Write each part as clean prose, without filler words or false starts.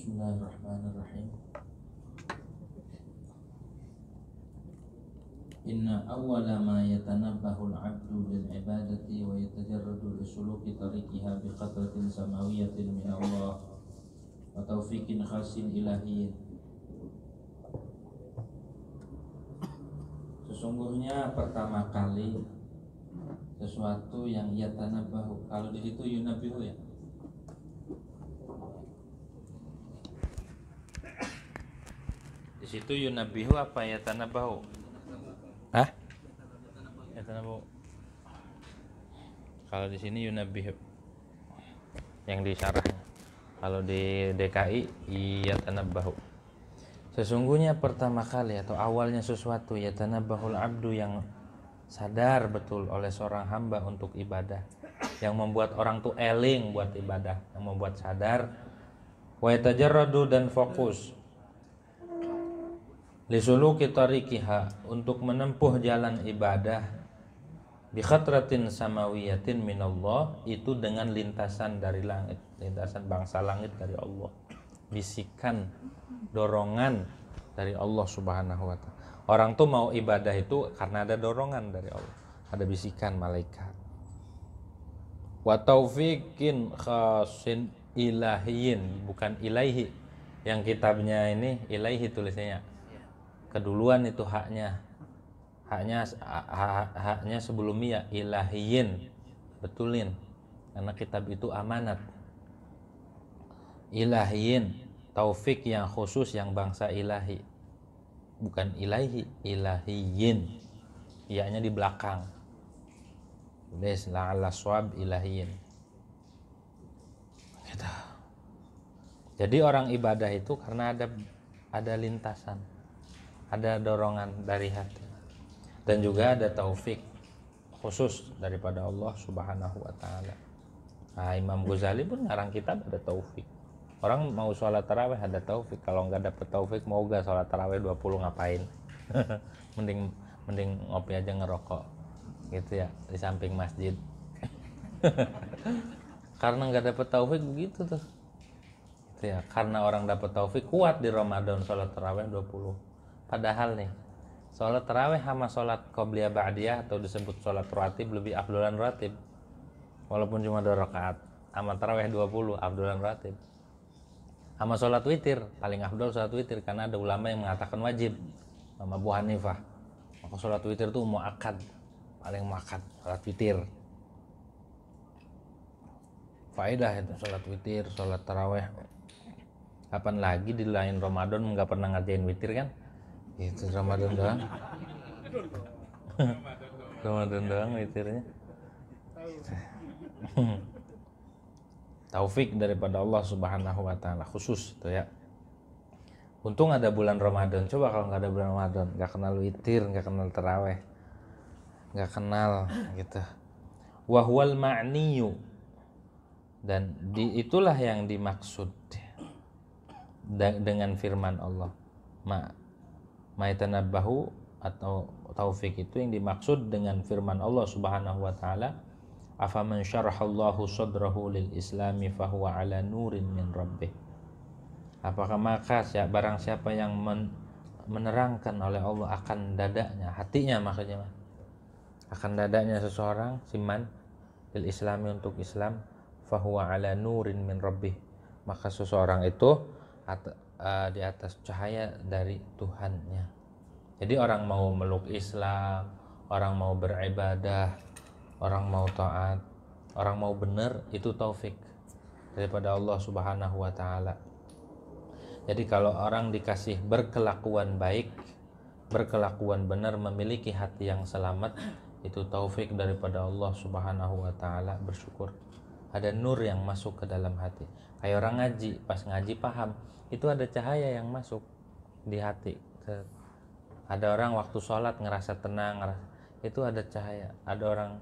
Bismillahirrahmanirrahim. Inna awwala ma yatanabbahu al-'abdu lil ibadati wa yatajarradu li suluki tariqiha bi qatratin samawiyatin min Allah wa taufiqin khasin ilahiyyin. Sesungguhnya pertama kali sesuatu yang yatanabbahu, kalau di situ yunabihu ya. Di situ yunabihu apa yatanabahu? Hah? Yatanabahu. Kalau di sini yunabihu yang di syarahnya. Kalau di DKI yatanabahu. Sesungguhnya pertama kali atau awalnya sesuatu yatanabahul abdu, yang sadar betul oleh seorang hamba untuk ibadah, yang membuat orang tuh eling buat ibadah, yang membuat sadar, wa yatajarradu, dan fokus, lisuluki tariqiha, untuk menempuh jalan ibadah, bi khatratin samawiyatin minallah, itu dengan lintasan dari langit, lintasan bangsa langit dari Allah, bisikan, dorongan dari Allah Subhanahu wa ta'ala. Orang tuh mau ibadah itu karena ada dorongan dari Allah, ada bisikan malaikat. Wa taufiqin khasin ilahiyin, bukan ilaihi. Yang kitabnya ini ilaihi tulisnya. Keduluan itu haknya sebelumnya ilahiyin. Betulin, karena kitab itu amanat. Ilahiyin, taufik yang khusus, yang bangsa ilahi, bukan ilahi, ilahiyin, ianya di belakang. Tulis la'alla swab ilahiyin gitu. Jadi orang ibadah itu karena ada lintasan, ada dorongan dari hati, dan juga ada taufik khusus daripada Allah Subhanahu wa ta'ala. Nah, Imam Ghazali pun ngarang kitab ada taufik. Orang mau sholat tarawih ada taufik, kalau nggak dapet taufik mau gak sholat tarawih 20 ngapain? mending ngopi aja, ngerokok gitu ya di samping masjid. Karena nggak dapet taufik begitu tuh gitu ya. Karena orang dapet taufik kuat di Ramadan sholat tarawih 20. Padahal nih sholat tarawih sama sholat qobliyah ba'diyah atau disebut sholat ratib lebih afdolan ratib, walaupun cuma 2 rakaat. Sama tarawih 20 afdolan ratib. Sama sholat witir, paling afdol sholat witir, karena ada ulama yang mengatakan wajib, sama Abu Hanifah. Maka sholat witir itu muakkad, paling muakkad sholat witir. Faedah itu sholat witir, sholat taraweh. Kapan lagi di lain Ramadan nggak pernah ngerjain witir kan? Itu Ramadan doang. Ramadan doang witirnya. Taufik daripada Allah Subhanahu wa ta'ala khusus itu ya. Untung ada bulan Ramadan. Coba kalau nggak ada bulan Ramadan, nggak kenal witir, nggak kenal taraweh, nggak kenal gitu. Wahwal ma'niyu, dan itulah yang dimaksud dengan firman Allah. Ma'yatanabbahu atau taufik itu yang dimaksud dengan firman Allah Subhanahu wa ta'ala. Afaman syarahallahu sadrahu lil islami fahuwa ala nurin min rabbih. Apakah maka barang siapa yang menerangkan oleh Allah akan dadanya, hatinya maksudnya, akan dadanya seseorang siman lil islami, untuk Islam, fahuwa ala nurin min rabbih, maka seseorang itu di atas cahaya dari Tuhannya. Jadi orang mau meluk Islam, orang mau beribadah, orang mau taat, orang mau benar, itu taufik daripada Allah Subhanahu wa ta'ala. Jadi kalau orang dikasih berkelakuan baik, berkelakuan benar, memiliki hati yang selamat, itu taufik daripada Allah Subhanahu wa ta'ala. Bersyukur ada nur yang masuk ke dalam hati. Kayak orang ngaji, pas ngaji paham, itu ada cahaya yang masuk di hati. Ada orang waktu sholat ngerasa tenang, itu ada cahaya. Ada orang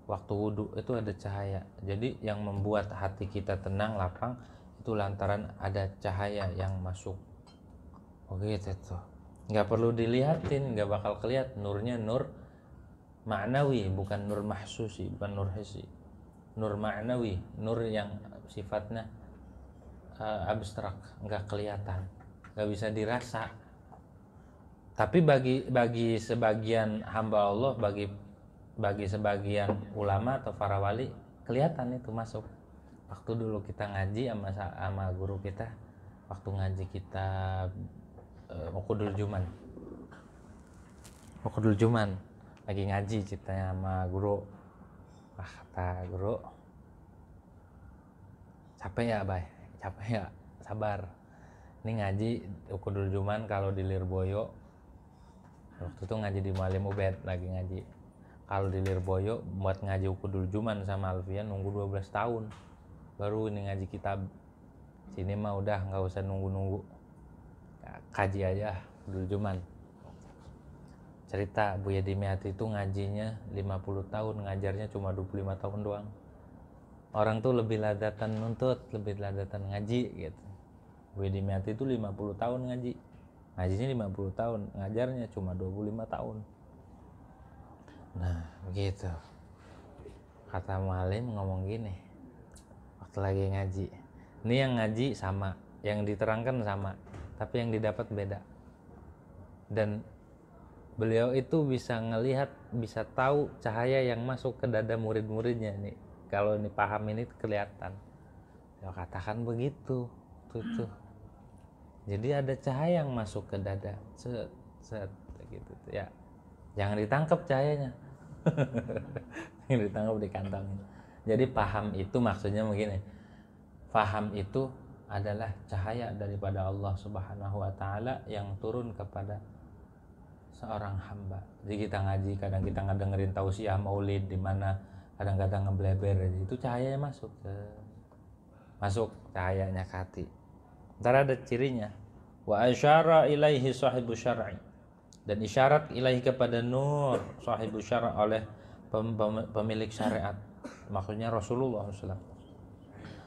waktu wudhu itu ada cahaya. Jadi yang membuat hati kita tenang, lapang, itu lantaran ada cahaya yang masuk. Oh gitu tuh. Nggak perlu dilihatin, nggak bakal kelihatan. Nurnya nur ma'nawi, bukan nur mahsusi, bukan nur hissi. Nur ma'nawi, nur yang sifatnya abstrak, nggak kelihatan, nggak bisa dirasa. Tapi bagi sebagian hamba Allah, bagi sebagian ulama atau para wali, kelihatan itu masuk. Waktu dulu kita ngaji sama guru kita, waktu ngaji kita Mukudul Juman lagi ngaji ceritanya sama guru. Kata guru, capek ya bay, capek ya, sabar, ini ngaji Mukudul Juman kalau di Lirboyo. Waktu itu ngaji di Mualim Ubed, lagi ngaji. Kalau di Lirboyo buat ngaji Mukudul Juman sama Alfian nunggu 12 tahun baru ini ngaji kitab. Sini mah udah nggak usah nunggu-nunggu, kaji aja Mukudul Juman. Cerita Buya Dimiati itu ngajinya 50 tahun, ngajarnya cuma 25 tahun doang. Orang tuh lebih ladatan nuntut, lebih ladatan ngaji gitu. Buya Dimiati itu 50 tahun ngajinya 50 tahun, ngajarnya cuma 25 tahun. Nah begitu. Kata Mualim ngomong gini waktu lagi ngaji, ini yang ngaji sama, yang diterangkan sama, tapi yang didapat beda. Dan beliau itu bisa ngelihat, bisa tahu cahaya yang masuk ke dada murid-muridnya nih. Kalau ini paham ini kelihatan. Dia katakan begitu, tuh. Jadi ada cahaya yang masuk ke dada, set gitu ya. Jangan ditangkap cahayanya. Jangan ditangkap di kantong. Jadi paham itu maksudnya begini. Paham itu adalah cahaya daripada Allah Subhanahu wa taala yang turun kepada seorang hamba. Jadi kita ngaji, kadang kita ngedengerin tausiah maulid di mana kadang-kadang ngebleber, itu cahayanya masuk cahayanya ke hati. Ntar ada cirinya. Wa asyara ilaihi sahibu syar'i, dan isyarat ilahi kepada nur sahibu syara' oleh pemilik syariat, maksudnya Rasulullah SAW.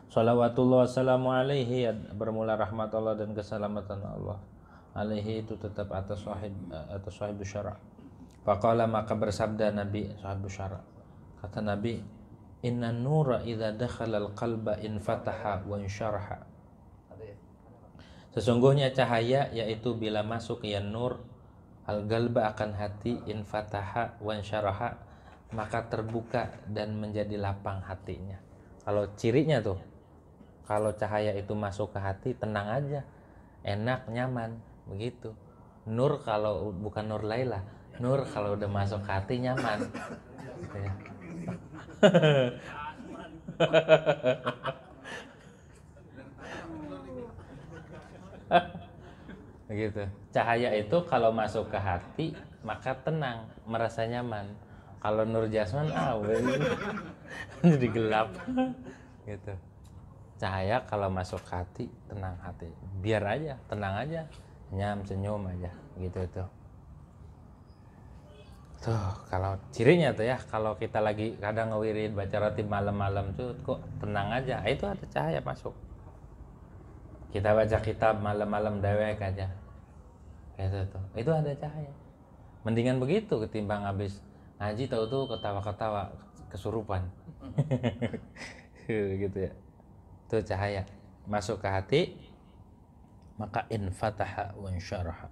Salawatullah wassalamu alaihi, bermula rahmat Allah dan keselamatan Allah alaihi itu tetap atas sahibu syara'. Faqala, maka bersabda Nabi sahibu syara', kata Nabi, inna nura idza dakhala al-qalba infataha wa insyaraha. Sesungguhnya cahaya yaitu bila masuk ya nur al-qalba akan hati, infataha wa insyaraha, maka terbuka dan menjadi lapang hatinya. Kalau cirinya tuh, kalau cahaya itu masuk ke hati tenang aja, enak, nyaman. Begitu. Nur kalau bukan nur Laila, nur kalau udah masuk ke hati nyaman. Begitu. Cahaya itu kalau masuk ke hati maka tenang, merasa nyaman. Kalau nur jasman jadi gelap. Gitu. Cahaya kalau masuk ke hati tenang hati. Biar aja, tenang aja. Senyum aja gitu tuh. Tuh kalau cirinya tuh ya, kalau kita lagi kadang ngewirid baca ratib malam-malam tuh kok tenang aja, itu ada cahaya masuk. Kita baca kitab malam-malam dewek aja, gitu tuh, itu ada cahaya. Mendingan begitu ketimbang habis ngaji tahu tuh ketawa-ketawa kesurupan. Gitu ya. Itu cahaya masuk ke hati, maka infataha wa insyaraha.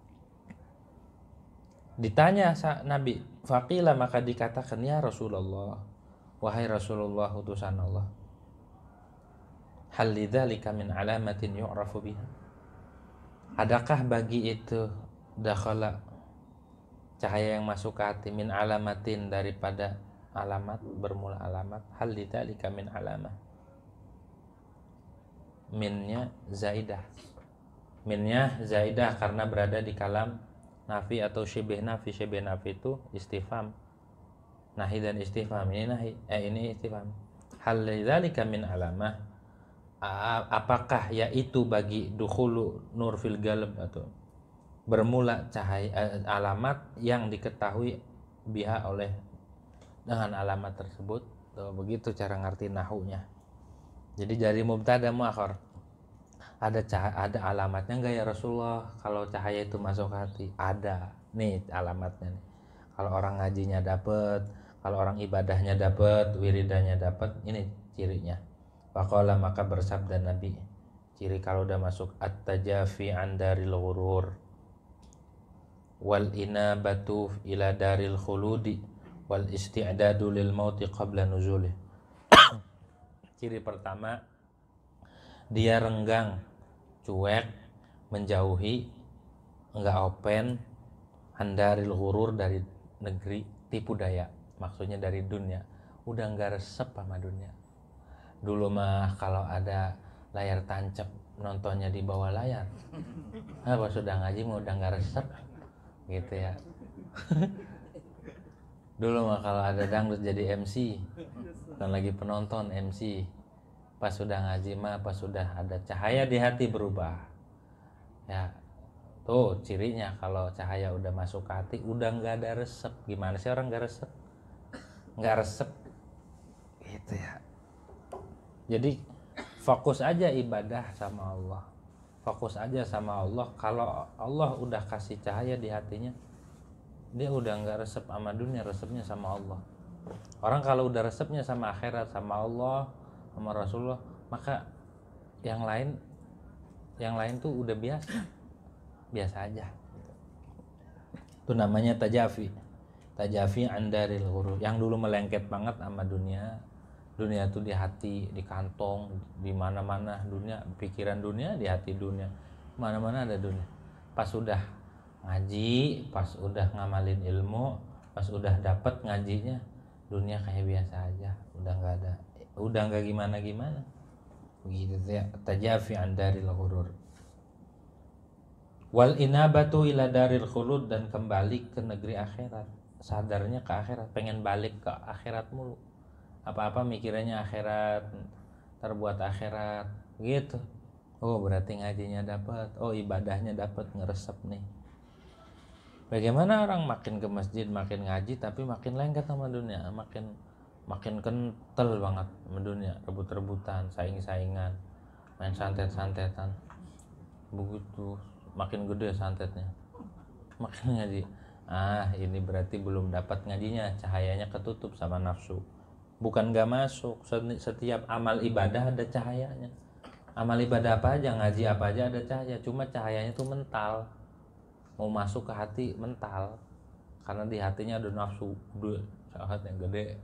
Ditanya Nabi, faqila, maka dikatakan, ya Rasulullah, wahai Rasulullah utusan Allah, hal lidzalika min alamatin yu'rafu biha, adakah bagi itu dakhala, cahaya yang masuk ke hati, min alamatin, daripada alamat, bermula alamat, hal lidzalika min alamah, minnya zaidah. Minnya zaidah karena berada di kalam nafi atau syibih nafi. Syibih nafi itu istifham, nahi dan istifham. Ini nahi, ini istifham. Hal lidzalika min alamah, apakah yaitu bagi dukhulu nur fil qalb, atau bermula cahaya, alamat yang diketahui biha oleh dengan alamat tersebut. Tuh, begitu cara ngerti nahunya. Jadi dari mubtada muakhar, ada alamatnya enggak ya Rasulullah kalau cahaya itu masuk ke hati? Ada. Nih alamatnya nih. Kalau orang ngajinya dapat, kalau orang ibadahnya dapat, wiridanya dapat, ini cirinya. Faqala, maka bersabda Nabi, Ciri kalau udah masuk at-tajafi an daril ghurur wal inabatu ila daril khuludi wal isti'dadu lil mauti qabla nuzulih. Ciri pertama, dia renggang, cuek, menjauhi, enggak open, andaril ghurur, dari negeri tipu daya, maksudnya dari dunia. Udah enggak resep sama dunia. Dulu mah kalau ada layar tancap nontonnya di bawah layar. Pas sudah ngaji mah udah enggak resep gitu ya. Dulu mah kalau ada dangdut jadi MC, bukan lagi penonton, MC. Pas sudah ngaji mah, pas sudah ada cahaya di hati berubah. Ya, tuh cirinya kalau cahaya udah masuk ke hati, udah nggak ada resep. Gimana sih orang nggak resep? Nggak resep, gitu ya. Jadi fokus aja ibadah sama Allah. Fokus aja sama Allah. Kalau Allah udah kasih cahaya di hatinya, dia udah nggak resep sama dunia, resepnya sama Allah. Orang kalau udah resepnya sama akhirat, sama Allah, sama Rasulullah, maka yang lain tuh udah biasa aja. Itu namanya tajafi an daril ghurur. Yang dulu melengket banget sama dunia tuh di hati, di kantong, di mana-mana dunia, pikiran dunia, di hati dunia, mana-mana ada dunia. Pas udah ngaji, pas udah ngamalin ilmu, pas udah dapet ngajinya, dunia kayak biasa aja, udah nggak gimana begitu ya. Tajafi an daril ghurur wal inabatu ila daril khulud, dan kembali ke negeri akhirat. Sadarnya ke akhirat, pengen balik ke akhirat mulu, apa-apa mikirannya akhirat, terbuat akhirat gitu. Oh berarti ngajinya dapat, oh ibadahnya dapat, ngeresep nih. Bagaimana orang makin ke masjid, makin ngaji, tapi makin lengket sama dunia, makin kental banget sama dunia, rebut-rebutan, saing-saingan, main santet-santetan, begitu. Makin gede santetnya, makin ngaji. Ini berarti belum dapat ngajinya, cahayanya ketutup sama nafsu. Bukan gak masuk, setiap amal ibadah ada cahayanya. Amal ibadah apa aja, ngaji apa aja ada cahaya, cuma cahayanya tuh mental. Mau masuk ke hati mental, karena di hatinya ada nafsu, saat yang gede,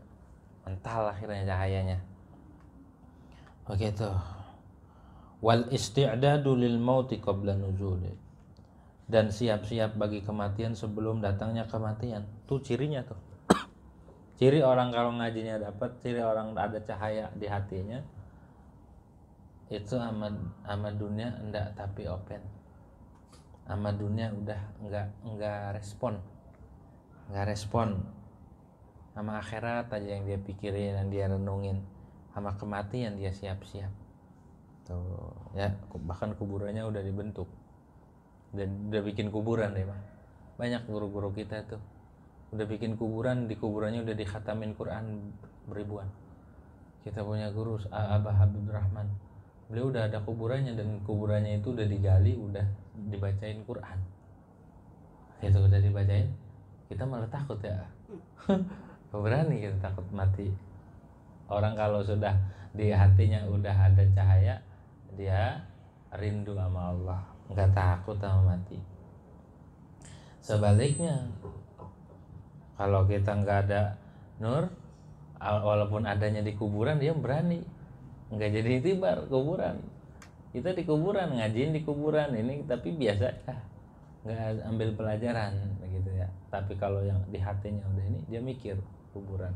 mental akhirnya cahayanya. Begitu. Wal isti'dadu lil mauti qabla nuzuli, dan siap-siap bagi kematian sebelum datangnya kematian. Tuh cirinya tuh. Ciri orang kalau ngajinya dapat, ciri orang ada cahaya di hatinya, itu sama dunia enggak tapi open. Sama dunia udah enggak respon. Sama akhirat aja yang dia pikirin, yang dia renungin. Sama kematian dia siap-siap. Tuh, ya, bahkan kuburannya udah dibentuk. Udah bikin kuburan deh mah. Banyak guru-guru kita tuh udah bikin kuburan, di kuburannya udah dikhatamin Quran beribuan. Kita punya guru Abah Habib Rahman, beliau udah ada kuburannya, dan kuburannya itu udah digali, udah dibacain Quran. Itu udah dibacain, kita malah takut ya. Berani kita takut mati. Orang kalau sudah di hatinya udah ada cahaya, dia rindu sama Allah, nggak takut sama mati. Sebaliknya, kalau kita nggak ada nur, walaupun adanya di kuburan, dia berani, nggak jadi itibar kuburan. Kita di kuburan, ngajiin di kuburan ini, tapi biasa ya, nggak ambil pelajaran begitu ya. Tapi kalau yang di hatinya udah ini, dia mikir kuburan,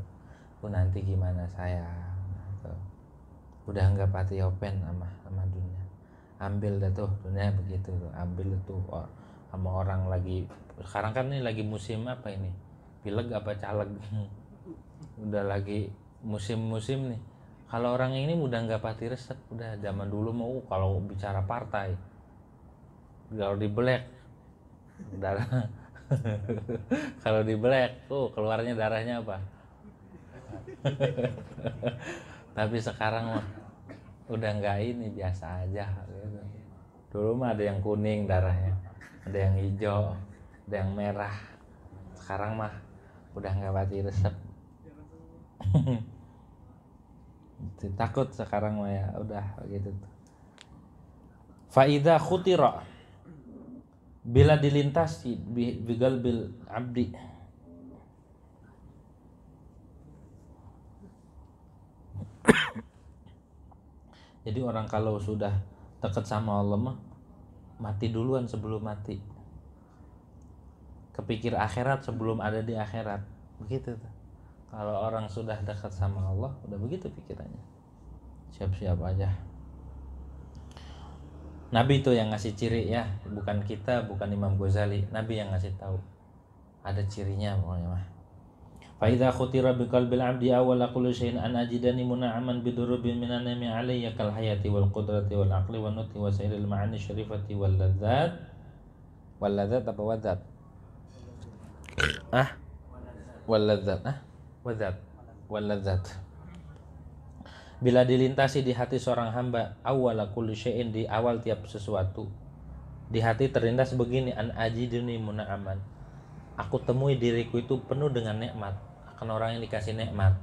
nanti gimana saya, gitu. Udah nggak pati open sama dunia. Ambil dah tuh dunia begitu, ambil tuh sama orang lagi. Sekarang kan ini lagi musim apa ini? Pileg apa caleg? Udah lagi musim-musim nih. Kalau orang ini udah nggak pati resep, udah zaman dulu mau kalau bicara partai, kalau di black darah, kalau di black tuh keluarnya darahnya apa? Tapi sekarang mah udah nggak, ini biasa aja gitu. Dulu mah ada yang kuning darahnya, ada yang hijau, ada yang merah. Sekarang mah udah nggak pati resep. Takut sekarang mah ya, udah gitu tuh. idza khutira, bila dilintasi biqalbil abdi, jadi orang kalau sudah dekat sama Allah mah mati duluan sebelum mati, kepikir akhirat sebelum ada di akhirat, begitu tuh. Kalau orang sudah dekat sama Allah udah begitu pikirannya, siap-siap aja. Nabi itu yang ngasih ciri ya, bukan kita, bukan Imam Ghazali. Nabi yang ngasih tahu, ada cirinya pokoknya mah. Fa idza khutira biqalbil abdi awwala kulli shay'in an ajidani muna'aman bidurubin minan nami alayya kal hayati wal qudrati wal aqli wan nuti wa sairil ma'ani syarifati wal ladzat apa wadzat wal ladzat. Bila dilintasi di hati seorang hamba awwala kulli syai'in, di awal tiap sesuatu, di hati terlintas begini, an ajiduni muna'aman, aku temui diriku itu penuh dengan nikmat, akan orang yang dikasih nikmat,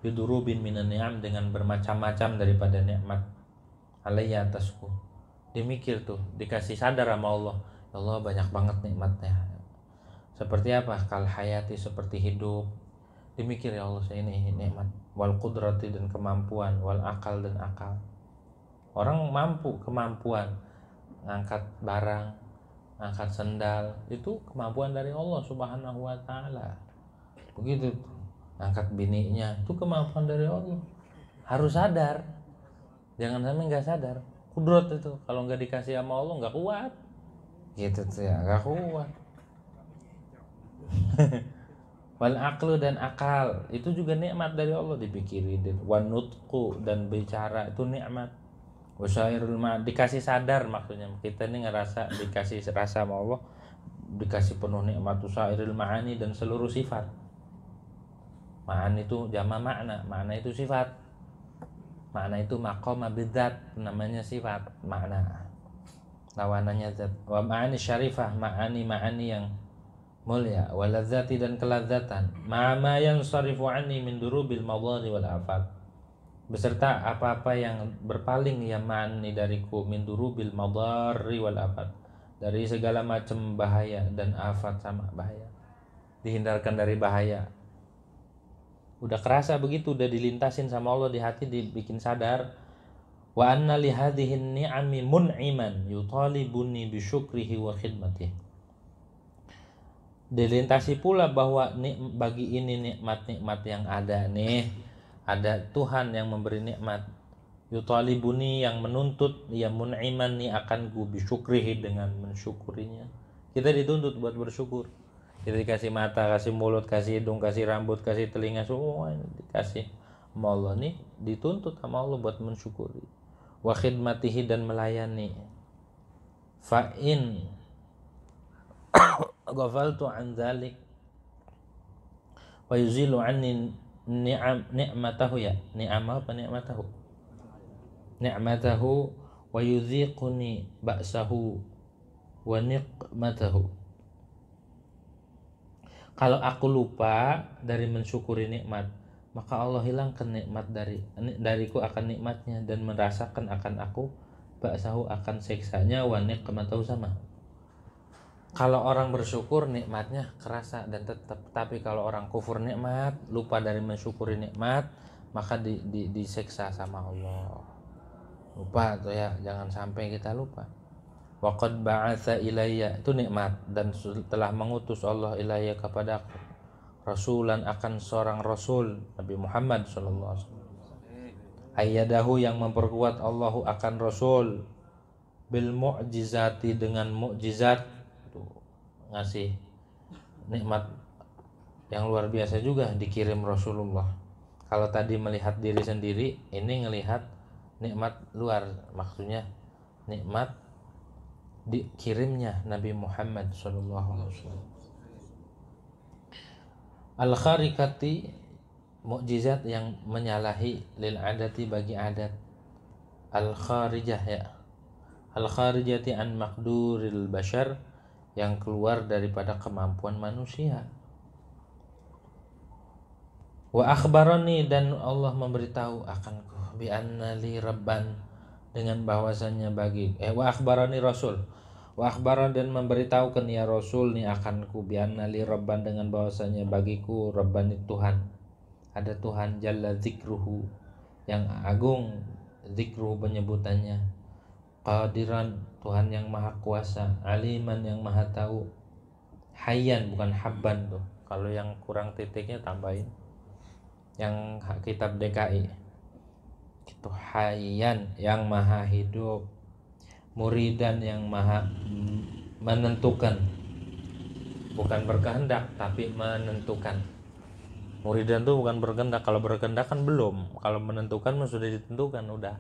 bidurubin minan ni'am, dengan bermacam-macam daripada nikmat, alayya atasku. Dimikir tuh, dikasih sadar sama Allah, ya Allah banyak banget nikmatnya. Seperti apa? Kal hayati, seperti hidup. Dimikir, ya Allah saya ini nikmat, wal qudrati, dan kemampuan, wal akal, dan akal. Orang mampu, kemampuan ngangkat barang, ngangkat sendal, itu kemampuan dari Allah Subhanahu wa taala. Begitu tuh, ngangkat bininya, itu kemampuan dari Allah. Harus sadar, jangan sampai nggak sadar. Kudrat itu kalau nggak dikasih sama Allah nggak kuat, gitu tuh ya, nggak kuat. Wal aqlu, dan akal, itu juga nikmat dari Allah, dipikirin. Wan nutqu, dan bicara, itu nikmat. Wasairul ma, dikasih sadar, maksudnya kita ini ngerasa dikasih rasa sama Allah, dikasih penuh nikmat. Wasairul ma'ani, dan seluruh sifat. Ma'ani itu jama makna, makna itu sifat. Makna itu maqama bidzat, namanya sifat, makna. Lawanannya zat. Wa ma'ani syarifah, ma'ani yang mulia, waladzati, dan keladzatan, ma'ama yang sarifu anni min durubil madari wal afat, beserta apa-apa yang berpaling ya ma'ani dariku, min durubil madari wal afat, dari segala macam bahaya dan afat, sama bahaya, dihindarkan dari bahaya. Udah kerasa begitu, udah dilintasin sama Allah di hati, dibikin sadar. Wa anna li hadhihi ni'ami mun'iman yutalibuni bi syukrihi wa khidmatihi, dilintasi pula bahwa bagi ini nikmat-nikmat yang ada nih, ada Tuhan yang memberi nikmat, yutalibuni, yang menuntut, ya mun'iman nih akan gu bisyukrihi, dengan mensyukurinya. Kita dituntut buat bersyukur. Kita dikasih mata, kasih mulut, kasih hidung, kasih rambut, kasih telinga, semua ini dikasih sama Allah nih, dituntut sama Allah buat mensyukuri. Wa khidmatihi, dan melayani. Fa'in ghafaltu an dzalik wa yuzilu anni ni'matahu, ya ni'amah apa ni'matahu, ni'matahu wa yudhiquni ba'sahu wa niqmatahu. Kalau aku lupa dari mensyukuri nikmat, maka Allah hilangkan nikmat dariku akan nikmatnya, dan merasakan akan aku ba'sahu, akan siksanya, wa niqmatahu, sama. Kalau orang bersyukur nikmatnya kerasa dan tetap, tapi kalau orang kufur nikmat, lupa dari mensyukuri nikmat, maka disiksa sama Allah. Lupa tuh ya, jangan sampai kita lupa. Wa qad ba'atsa ilayya, itu nikmat, dan telah mengutus Allah ilayya kepadaku rasulan, akan seorang rasul, Nabi Muhammad sallallahu alaihi wasallam. Ayyadahu, yang memperkuat Allahu akan rasul, bil mu'jizati, dengan mukjizat, ngasih nikmat yang luar biasa juga, dikirim Rasulullah. Kalau tadi melihat diri sendiri, ini ngelihat nikmat luar, maksudnya nikmat dikirimnya Nabi Muhammad SAW. Al-khariqati, mukjizat yang menyalahi, lil adati, bagi adat. Al-kharijah, ya al-kharijati an maqduril bashar, yang keluar daripada kemampuan manusia. Wa akhbarani, dan Allah memberitahu akanku, bi anna li rabban, dengan bahwasanya wa akhbarani rasul wa akhbaran dan memberitahukan ya rasul ni akanku bianna li rabban dengan bahwasanya bagiku rabban Tuhan, ada Tuhan jalla zikruhu yang agung zikruhu penyebutannya, qadiran Tuhan yang maha kuasa, aliman yang maha tahu, hayyan bukan habban tuh, kalau yang kurang titiknya tambahin yang kitab DKI itu, hayyan yang maha hidup, muridan yang maha menentukan, bukan berkehendak tapi menentukan. Muridan tuh bukan berkehendak, kalau berkehendak kan belum, kalau menentukan sudah ditentukan udah.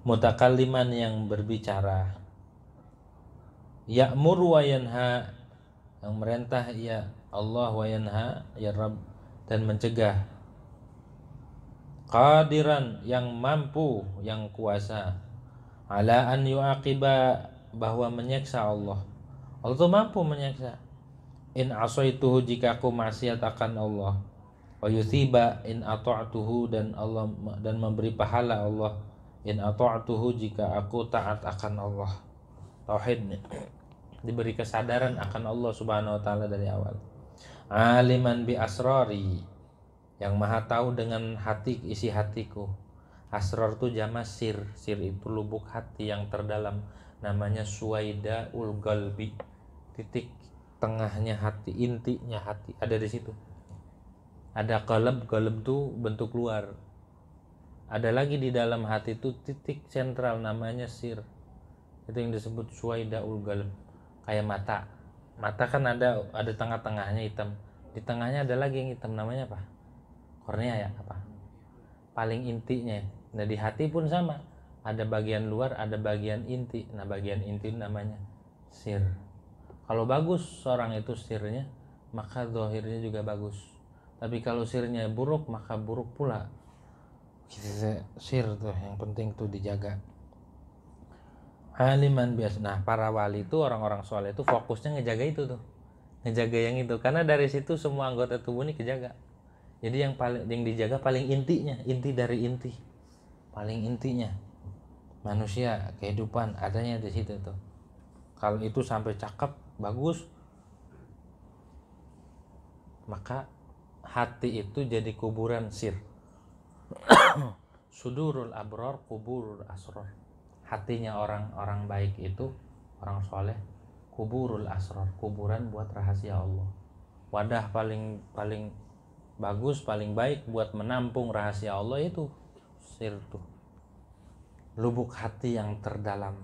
Mutakalliman yang berbicara, ya'mur wa yanha yang merintah ya Allah, wa yanha ya Rabb dan mencegah, qadiran yang mampu yang kuasa, ala an yu'aqiba bahwa menyiksa Allah tuh mampu menyiksa, in asaituhu jika aku maksiat akan Allah, wa yuthiba in ata'tuhu dan Allah dan memberi pahala Allah in ata'tuhu jika aku taat akan Allah. Tauhid diberi kesadaran akan Allah Subhanahu wa taala dari awal. Aliman bi asrari yang maha tahu dengan hati, isi hatiku. Asrar itu jama sir, sir itu lubuk hati yang terdalam, namanya suwaidaul qalbi, titik tengahnya hati, intinya hati ada di situ. Ada qalb, qalb itu bentuk luar. Ada lagi di dalam hati itu titik sentral namanya sir. Itu yang disebut suwaidaul qalb. Kayak mata. Mata kan ada tengah-tengahnya hitam. Di tengahnya ada lagi yang hitam, namanya apa? Kornea ya, apa? Paling intinya. Nah, di hati pun sama. Ada bagian luar, ada bagian inti. Nah, bagian inti namanya sir. Kalau bagus seorang itu sirnya, maka zahirnya juga bagus. Tapi kalau sirnya buruk, maka buruk pula. Sir tuh yang penting tuh dijaga. Aliman biasa. Nah, para wali itu, orang-orang soleh itu fokusnya ngejaga itu tuh, ngejaga yang itu, karena dari situ semua anggota tubuh ini kejaga. Jadi yang dijaga paling intinya, inti dari inti, paling intinya manusia, kehidupan adanya di situ tuh. Kalau itu sampai cakep bagus, maka hati itu jadi kuburan sir. Sudurul abror kuburul asror. Hatinya orang-orang baik itu, orang soleh, kuburul asror, kuburan buat rahasia Allah. Wadah paling bagus, paling baik buat menampung rahasia Allah itu sir tuh, lubuk hati yang terdalam,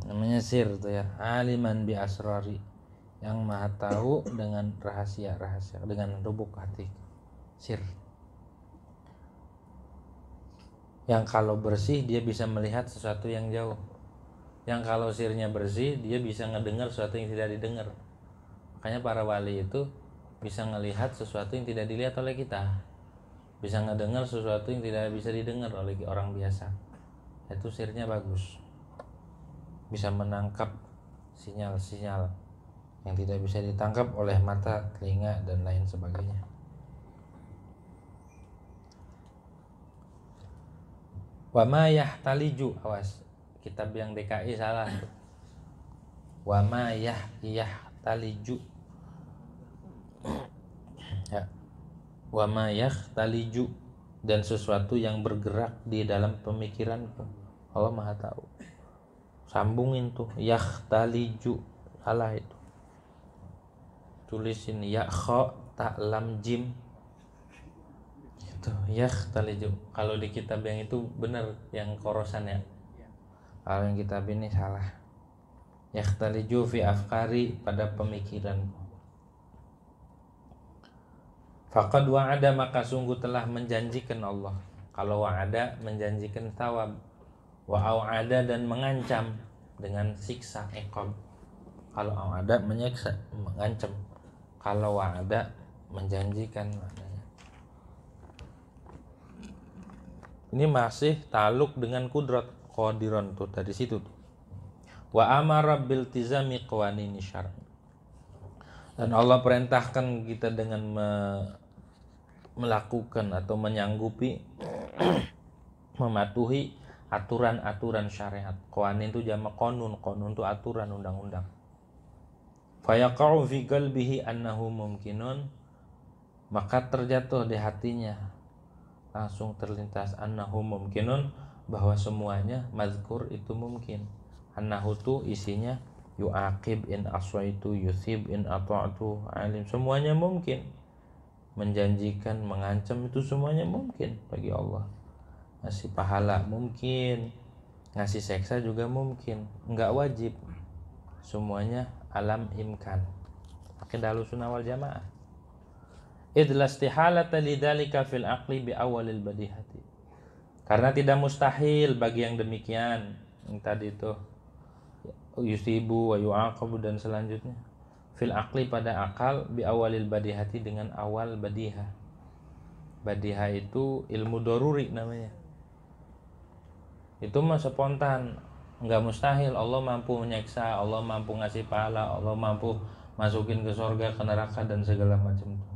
namanya sir tuh ya. Aliman bi asrari, yang maha tahu dengan rahasia-rahasia, dengan lubuk hati sir. Yang kalau bersih dia bisa melihat sesuatu yang jauh. Yang kalau sirnya bersih dia bisa ngedengar sesuatu yang tidak didengar. Makanya para wali itu bisa ngelihat sesuatu yang tidak dilihat oleh kita, bisa ngedengar sesuatu yang tidak bisa didengar oleh orang biasa. Itu sirnya bagus, bisa menangkap sinyal-sinyal yang tidak bisa ditangkap oleh mata, telinga, dan lain sebagainya. Wa ma yahtaliju, awas kitab yang DKI salah tuh. Wa ma yahtaliju ya. Wa ma yahtaliju, dan sesuatu yang bergerak di dalam pemikiranku, Allah maha tahu. Sambungin tuh, yahtaliju, salah itu, tulisin ya kha ta lam jim itu yahtaliju. Kalau di kitab yang itu benar, yang korosan ya. Kalau yang kitab ini salah. Yahtaliju fi afkari, pada pemikiranku. Faqad wa'ada, maka sungguh telah menjanjikan Allah. Kalau wa'ada menjanjikan thawab, wa au'ada dan mengancam dengan siksa iqab. Kalau au'ada menyiksa, mengancam. Kalau wa'ada menjanjikan maknanya. Ini masih taluk dengan kudrat, qadiran tuh dari situ tuh. Wa amara bil tizami qawanini syar'i, dan Allah perintahkan kita dengan melakukan atau menyanggupi mematuhi aturan-aturan syariat. Qawanin itu jamak qanun, qanun itu aturan, undang-undang. Fayaqa'u fi qalbihi annahu mumkinun, maka terjatuh di hatinya, langsung terlintas annahu mumkinun, bahwa semuanya mazkur itu mungkin. Annahu itu isinya yu'aqib in aswaitu, yuthib in ata'tu, alim, semuanya mungkin. Menjanjikan, mengancam, itu semuanya mungkin bagi Allah. Ngasih pahala mungkin, ngasih seksa juga mungkin, enggak wajib. Semuanya alam imkan. Akidah Ahlussunnah wal Jamaah. Idla istihalata lidzalika fil aqli bi awalil badihati. Karena tidak mustahil bagi yang demikian, yang tadi itu yusibu wa yu'aqabu dan selanjutnya, fil aqli pada akal, bi awalil badihati dengan awal badihah. Badihah itu ilmu doruri namanya. Itu mah spontan, enggak mustahil. Allah mampu menyiksa, Allah mampu ngasih pahala, Allah mampu masukin ke surga, ke neraka, dan segala macam itu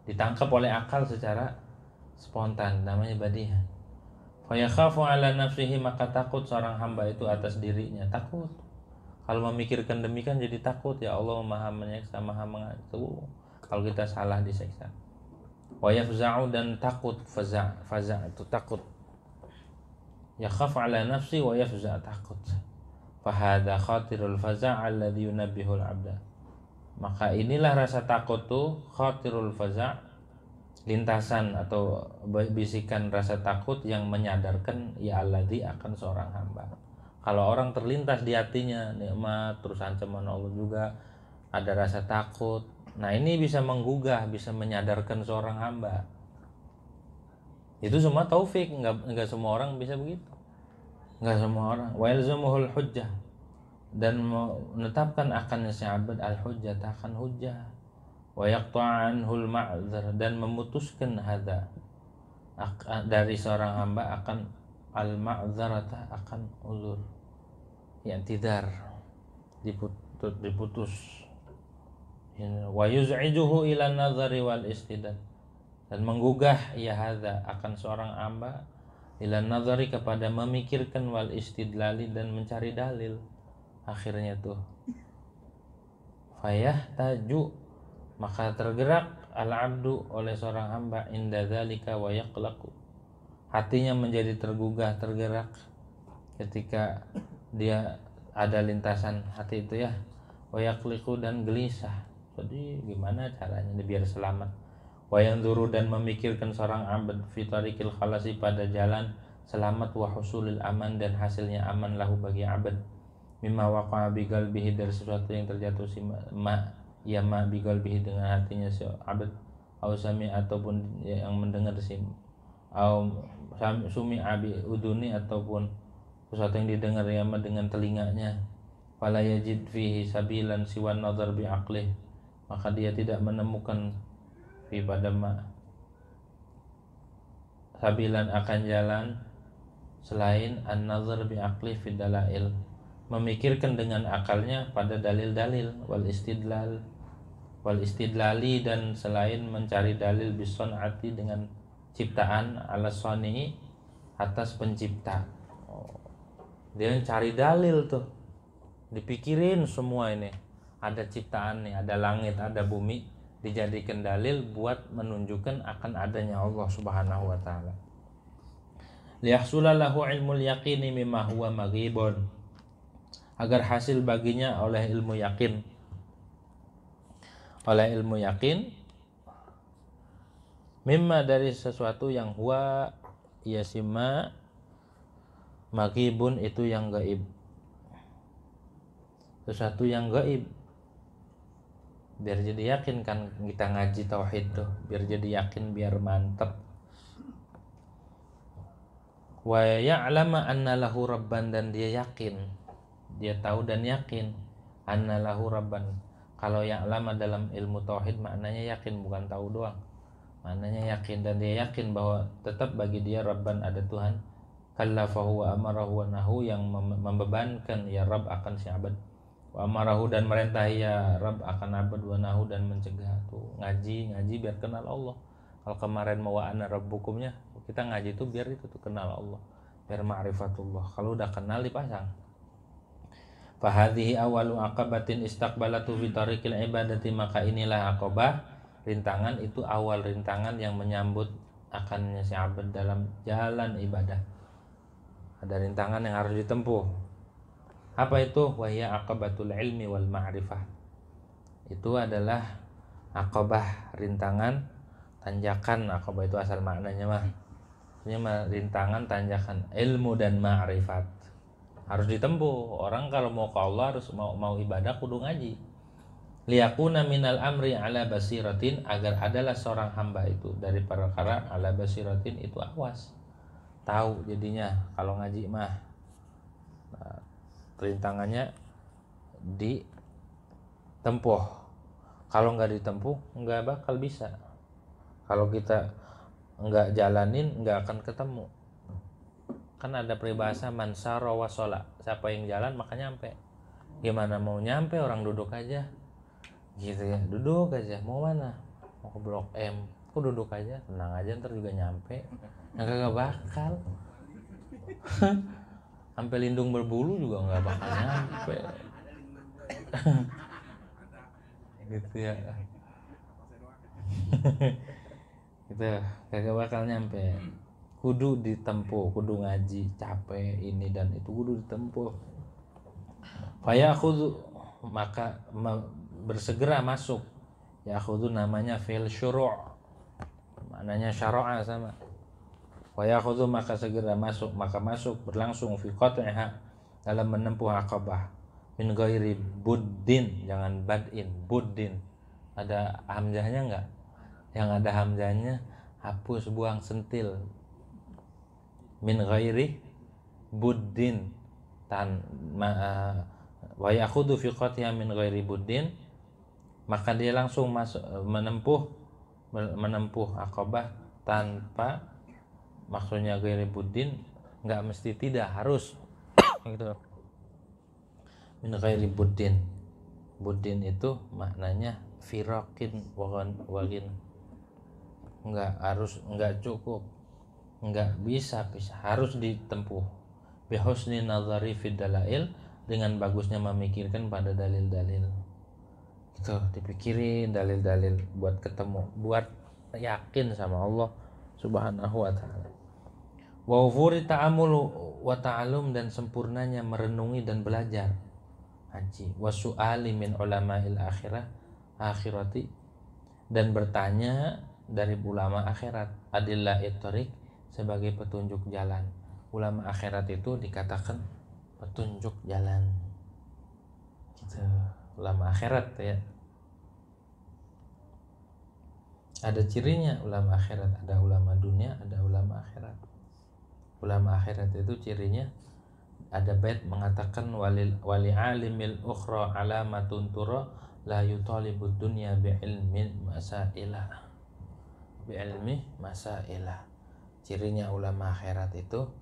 ditangkap oleh akal secara spontan, namanya badihah. Fa yakhafu ala nafsihi, maka takut seorang hamba itu atas dirinya, takut. Kalau memikirkan demikian jadi takut, ya Allah maha menyiksa, maha mengatur. Kalau kita salah disiksa. Wa yafza'u, dan takut, faza' itu takut. Yakhaf ala nafsi wa yafza', takut. Fahadha khatirul faza' alladhi yunabbihul abda. Maka inilah rasa takut tuh, khatirul faza', lintasan atau bisikan rasa takut yang menyadarkan ya alladhi akan seorang hamba. Kalau orang terlintas di hatinya nikmat, terus ancaman Allah juga, ada rasa takut, nah ini bisa menggugah, bisa menyadarkan seorang hamba. Itu semua taufik, enggak semua orang bisa begitu. Enggak semua orang. Wa yalzamuhul hujjah, dan menetapkan akan si abad al-hujjah, akan hujjah. Wa yaqta'anhul ma'dzar, dan memutuskan hadza dari seorang hamba akan al-ma'dzarata, akan uzur, i'tidar, diputus. Wa yuz'ijuhu ila nazari wal istidad, dan menggugah ya hadza akan seorang hamba ila nazari, kepada memikirkan, wal istidlali, dan mencari dalil. Akhirnya tuh fayah taju, maka tergerak al-abdu oleh seorang hamba, inda dzalika wa yaqlaqu, hatinya menjadi tergugah, tergerak ketika dia ada lintasan hati itu ya, wa yaqliqu, dan gelisah. Jadi gimana caranya biar selamat. Wa yanzuru, dan memikirkan seorang abd fi tariqil khalasi, pada jalan selamat, wa husulil aman, dan hasilnya aman lahu bagi abd, mimma waqa'a bi qalbihi, dari sesuatu yang terjatuh si ma bi qalbihi, dengan hatinya si abd, au sami, ataupun yang mendengar si, au sumi abi uduni, ataupun sesuatu yang didengar ya dengan telinganya. Fala yajid fihi sabilan siwan nazar bi aqlih, maka dia tidak menemukan fi pada sabilan akan jalan selain an-nazar bi aqli fi dalail, memikirkan dengan akalnya pada dalil-dalil, wal istidlali, dan selain mencari dalil bisonati, dengan ciptaan, ala soni, atas pencipta. Dia cari dalil tuh, dipikirin semua ini, ada ciptaan nih, ada langit, ada bumi, dijadikan dalil buat menunjukkan akan adanya Allah Subhanahu wa taala. Liyahsula lahu ilmul yaqini mimma huwa maghibun, agar hasil baginya oleh ilmu yakin, mimma, dari sesuatu yang huwa yasima maghibun, itu yang gaib, sesuatu yang gaib. Biar jadi yakin kan kita ngaji tauhid tuh, biar jadi yakin, biar mantep. Wa ya'lama anna lahu rabban, dan dia yakin, dia tahu dan yakin, anna lahu rabban. Kalau ya'lama dalam ilmu tauhid maknanya yakin, bukan tahu doang, maknanya yakin, dan dia yakin bahwa tetap bagi dia rabban, ada Tuhan. Kallafahu wa amarahu wa nahu, yang membebankan ya Rabb akan si abad, wa amarahu, dan merintah ya Rabb akan abad, wa nahu, dan mencegah. Tuh ngaji biar kenal Allah, Kalau kemarin mau ana rabbukumnya, kita ngaji itu biar itu tuh kenal Allah, biar ma'rifatullah. Kalau udah kenal dipasang. Fahadhihi awalu aqabatin istaqbalatu fi tariqil ibadati, maka inilah aqabah, rintangan itu awal rintangan yang menyambut akannya si abad dalam jalan ibadah. Ada rintangan yang harus ditempuh. Apa itu? Wahya aqabatul ilmi wal ma'rifah. Itu adalah aqabah, rintangan, tanjakan. Aqabah itu asal maknanya mah. Ini mah rintangan, tanjakan ilmu dan ma'rifat. Harus ditempuh. Orang kalau mau ke Allah harus mau ibadah kudu ngaji. Liyakuna minal amri ala basiratin, agar adalah seorang hamba itu dari perkara ala basiratin itu awas. Tahu jadinya kalau ngaji mah. Nah, rintangannya ditempuh. Kalau nggak ditempuh nggak bakal bisa. Kalau kita nggak jalanin nggak akan ketemu. Kan ada peribahasa mansara wasola, siapa yang jalan maka nyampe. Gimana mau nyampe, orang duduk aja gitu ya, duduk aja. Mau mana? Mau ke Blok M, kok duduk aja, tenang aja ntar juga nyampe. Nggak bakal. Sampai lindung berbulu juga nggak bakal nyampe. Gitu ya. Gitu, kagak bakal nyampe. Kudu ditempuh, kudu ngaji, capek ini dan itu kudu ditempuh. Fayakhudhu, maka bersegera masuk. Yakhudhu namanya fil syuru', maknanya syara'a sama. Fayakhudhu, maka segera masuk, maka masuk berlangsung fi qat'iha, dalam menempuh aqabah. Min ghairi buddin, jangan badin, buddin. Ada hamzahnya enggak? Yang ada hamzahnya hapus, buang, sentil. Min ghairi buddin wa yakhudhu fi qat'iha min ghairi buddin, maka dia langsung masuk menempuh aqabah tanpa, maksudnya ghairi buddin enggak mesti, tidak harus gitu. Min ghairi buddin, buddin itu maknanya firaqin wagin, enggak harus, enggak cukup, enggak bisa, harus ditempuh. Bihusni nazari fid dalail, dengan bagusnya memikirkan pada dalil-dalil. Gitu, dipikirin dalil-dalil buat ketemu, buat yakin sama Allah Subhanahu wa taala. Wa ufuri ta'amul wa ta'allum, dan sempurnanya merenungi dan belajar haji. Wa su'ali min ulama'il akhirati, dan bertanya dari ulama akhirat. Adillah itorik, sebagai petunjuk jalan. Ulama akhirat itu dikatakan petunjuk jalan gitu. Ulama akhirat ya, ada cirinya ulama akhirat. Ada ulama dunia, ada ulama akhirat. Ulama akhirat itu cirinya, ada bait mengatakan wali alimil ukhra alamatun tura la yutalibud dunya bi ilmi masailah. Cirinya ulama akhirat itu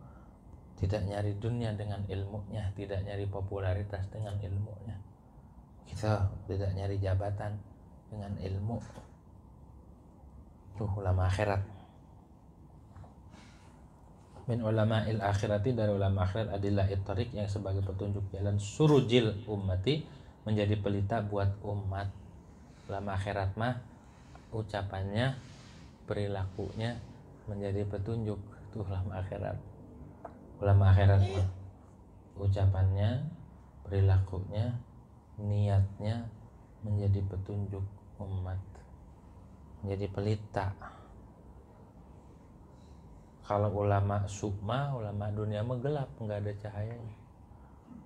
tidak nyari dunia dengan ilmunya, tidak nyari popularitas dengan ilmunya. Kita tidak nyari jabatan dengan ilmu. Tuh ulama akhirat. Min ulama'il akhirati, dari ulama akhirat, adillah ittariq, yang sebagai petunjuk jalan, surujil ummati, menjadi pelita buat umat. Ulama akhirat mah ucapannya, perilakunya menjadi petunjuk. Itu ulama akhirat. Ulama akhirat mah ucapannya, perilakunya, niatnya menjadi petunjuk umat, menjadi pelita. Kalau ulama sukma, ulama dunia mah gelap, nggak ada cahayanya,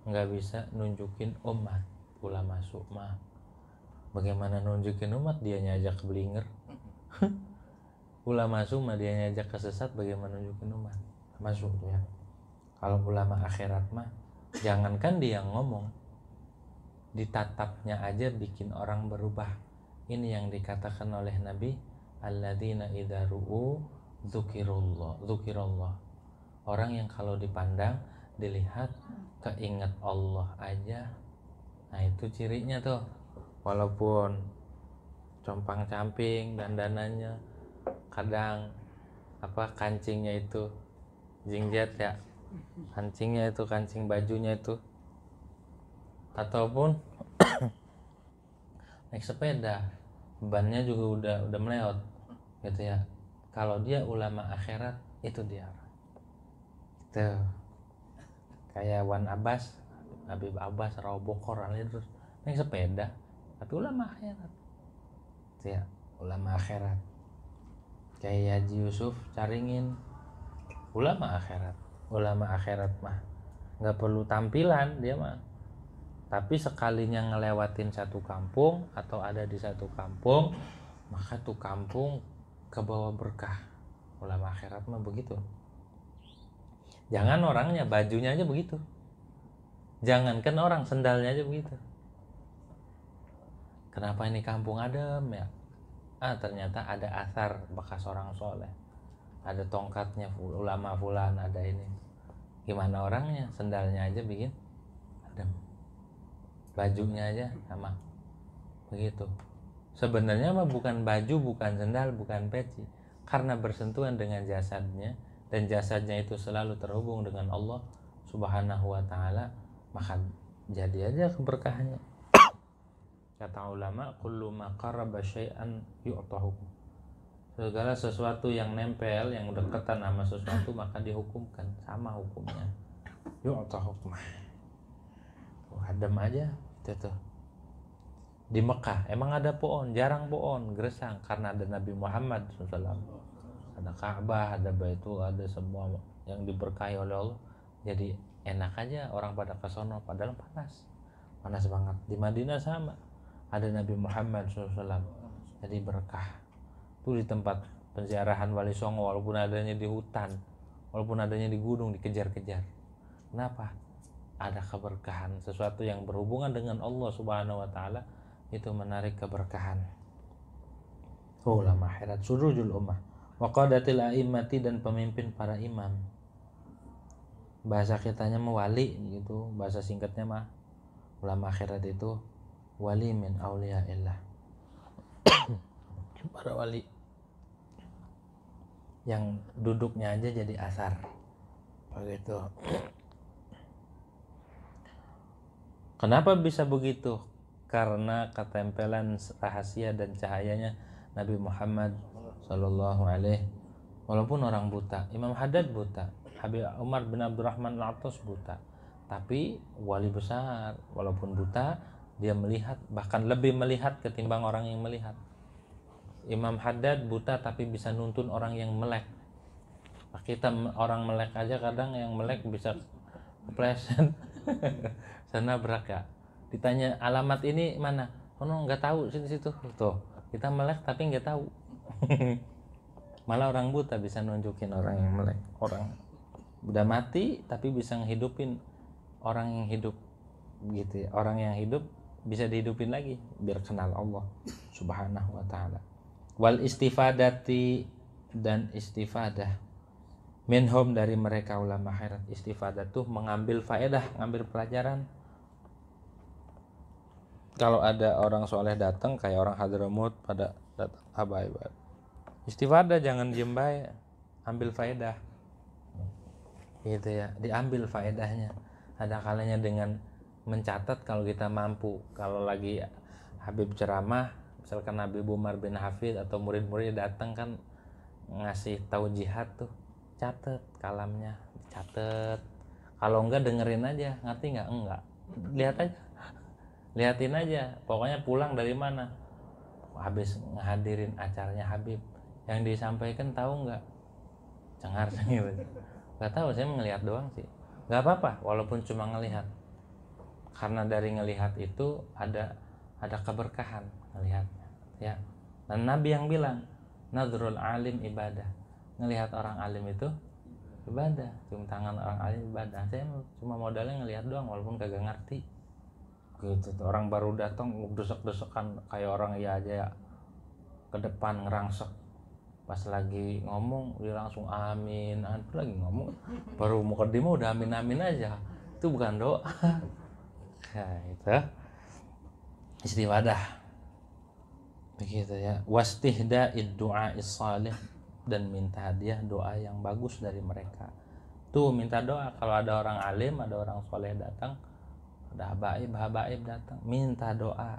nggak bisa nunjukin umat. Ulama sukma bagaimana nunjukin umat? Dia nyajak belinger. Ulama sukma dia nyajak kesesat, bagaimana nunjukin umat? Masuk ya. Kalau ulama akhirat mah jangankan dia ngomong, ditatapnya aja bikin orang berubah. Ini yang dikatakan oleh Nabi, alladzina idza ru'u dzukirallah. Orang yang kalau dipandang, dilihat, keinget Allah aja. Nah itu cirinya tuh. Walaupun compang-camping dandanannya, kadang kancingnya itu jingjet ya, kancingnya itu, kancing bajunya itu, ataupun naik sepeda bannya juga udah meleot gitu ya. Kalau dia ulama akhirat itu dia tuh kayak Wan Abbas, Habib Abbas, Rawa Bokor terus naik sepeda tapi ulama akhirat itu ya, ulama akhirat. Kayak Haji Yusuf Caringin, ulama akhirat. Ulama akhirat mah nggak perlu tampilan dia mah, tapi sekalinya ngelewatin satu kampung atau ada di satu kampung, maka tuh kampung kebawa berkah. Ulama akhirat mah begitu. Jangan orangnya, bajunya aja begitu. Jangankan orang, sendalnya aja begitu. Kenapa ini kampung adem ya? Ternyata ada asar bekas orang soleh. Ada tongkatnya ulama fulan, ada ini. Gimana orangnya? Sendalnya aja bikin adem. Bajunya aja sama. Begitu. Sebenarnya mah bukan baju, bukan sendal, bukan peci. Karena bersentuhan dengan jasadnya, dan jasadnya itu selalu terhubung dengan Allah Subhanahu wa ta'ala, maka jadi aja keberkahannya. Kata ulama, kullu ma qaraba syai'an yu'tahu. Segala sesuatu yang nempel, yang deketan sama sesuatu, maka dihukumkan sama hukumnya. Yu'tahu. Adem aja itu tuh. Di Mekah emang ada pohon, jarang pohon, gersang, karena ada Nabi Muhammad SAW. Ada Ka'bah, ada Baitul, ada semua yang diberkahi oleh Allah. Jadi enak aja orang pada kesono, padahal panas banget. Di Madinah sama, ada Nabi Muhammad SAW, jadi berkah. Itu di tempat penziarahan Wali Songo, walaupun adanya di hutan, walaupun adanya di gunung, dikejar-kejar. Kenapa? Ada keberkahan, sesuatu yang berhubungan dengan Allah Subhanahu wa ta'ala itu menarik keberkahan. Ulama akhirat, surujul ummah, waqadatil a'immati, dan pemimpin para imam. Bahasa kitanya mewali gitu, bahasa singkatnya mah ulama akhirat itu wali min auliyaillah. Para wali yang duduknya aja jadi asar begitu. Kenapa bisa begitu? Karena ketempelan rahasia dan cahayanya Nabi Muhammad Sallallahu Alaihi. Walaupun orang buta, Imam Haddad buta, Habib Umar bin Abdurrahman Al-Attas buta, tapi wali besar. Walaupun buta, dia melihat, bahkan lebih melihat ketimbang orang yang melihat. Imam Haddad buta tapi bisa nuntun orang yang melek. Kita orang melek aja kadang yang melek bisa kepleset sana beraka. Ditanya alamat ini mana? Oh no, nggak tahu situ. Tuh, kita melek tapi nggak tahu. Malah orang buta bisa nunjukin orang yang melek. Orang udah mati tapi bisa ngehidupin orang yang hidup gitu ya. Orang yang hidup bisa dihidupin lagi biar kenal Allah Subhanahu wa ta'ala. Wal istifadati, dan istifadah minhum, dari mereka ulama akhirat. Istifadah tuh mengambil faedah, ngambil pelajaran. Kalau ada orang soleh datang, kayak orang Hadramut pada datang, habaib, istifadah, jangan diem baik, ambil faedah gitu ya, diambil faedahnya. Ada kalanya dengan mencatat kalau kita mampu. Kalau lagi Habib ceramah, misalkan Habib Umar bin Hafid atau murid-murid datang kan ngasih tahu jihad tuh, catet kalamnya, catet. Kalau enggak dengerin aja, ngerti nggak? Enggak, lihat aja, liatin aja. Pokoknya pulang dari mana, habis ngehadirin acaranya Habib, yang disampaikan tahu nggak? Cengar gitu. Nggak tahu, saya ngelihat doang sih. Nggak apa-apa walaupun cuma ngelihat, karena dari ngelihat itu ada keberkahan ngelihatnya ya. Dan Nabi yang bilang nadrul alim ibadah, ngelihat orang alim itu ibadah. Cium tangan orang alim ibadah. Saya cuma modalnya ngelihat doang walaupun kagak ngerti gitu. Orang baru datang desek-desekan kayak orang ya aja ya, ke depan ngerangsek, pas lagi ngomong dia langsung amin. Lagi ngomong baru mukadimah udah amin aja, itu bukan doa. Ya itu istifadah begitu ya. Wastihda'id du'a'is salih, dan minta hadiah doa yang bagus dari mereka. Tuh minta doa, kalau ada orang alim, ada orang soleh datang, ada habaib datang, minta doa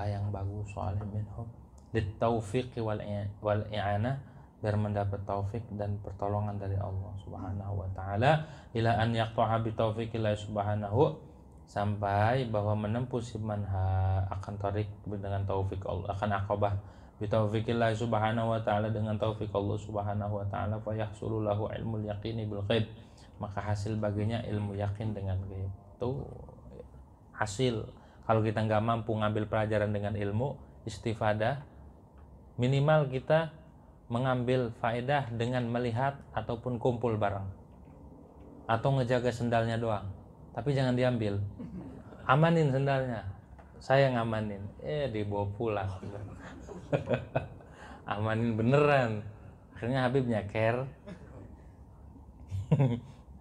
yang bagus, soleh minhum litaufiq wal i'anah, biar mendapat taufik dan pertolongan dari Allah Subhanahu wa taala, ila an yaqta'a bi taufiqillah subhanahu, sampai bahwa menempuh si manha akan tarik dengan taufik Allah, akan aqabah bi taufiqillah subhanahu wa taala, dengan taufik Allah Subhanahu wa taala, fa yahsulu lahu ilmul yaqini bil ghaib, maka hasil baginya ilmu yakin dengan ghaib. Tuh hasil kalau kita nggak mampu ngambil pelajaran dengan ilmu istifadah, minimal kita mengambil faedah dengan melihat ataupun kumpul bareng, atau ngejaga sendalnya doang, tapi jangan diambil, amanin sendalnya, saya ngamanin, dibawa pulang. Amanin beneran, akhirnya Habib nyeker.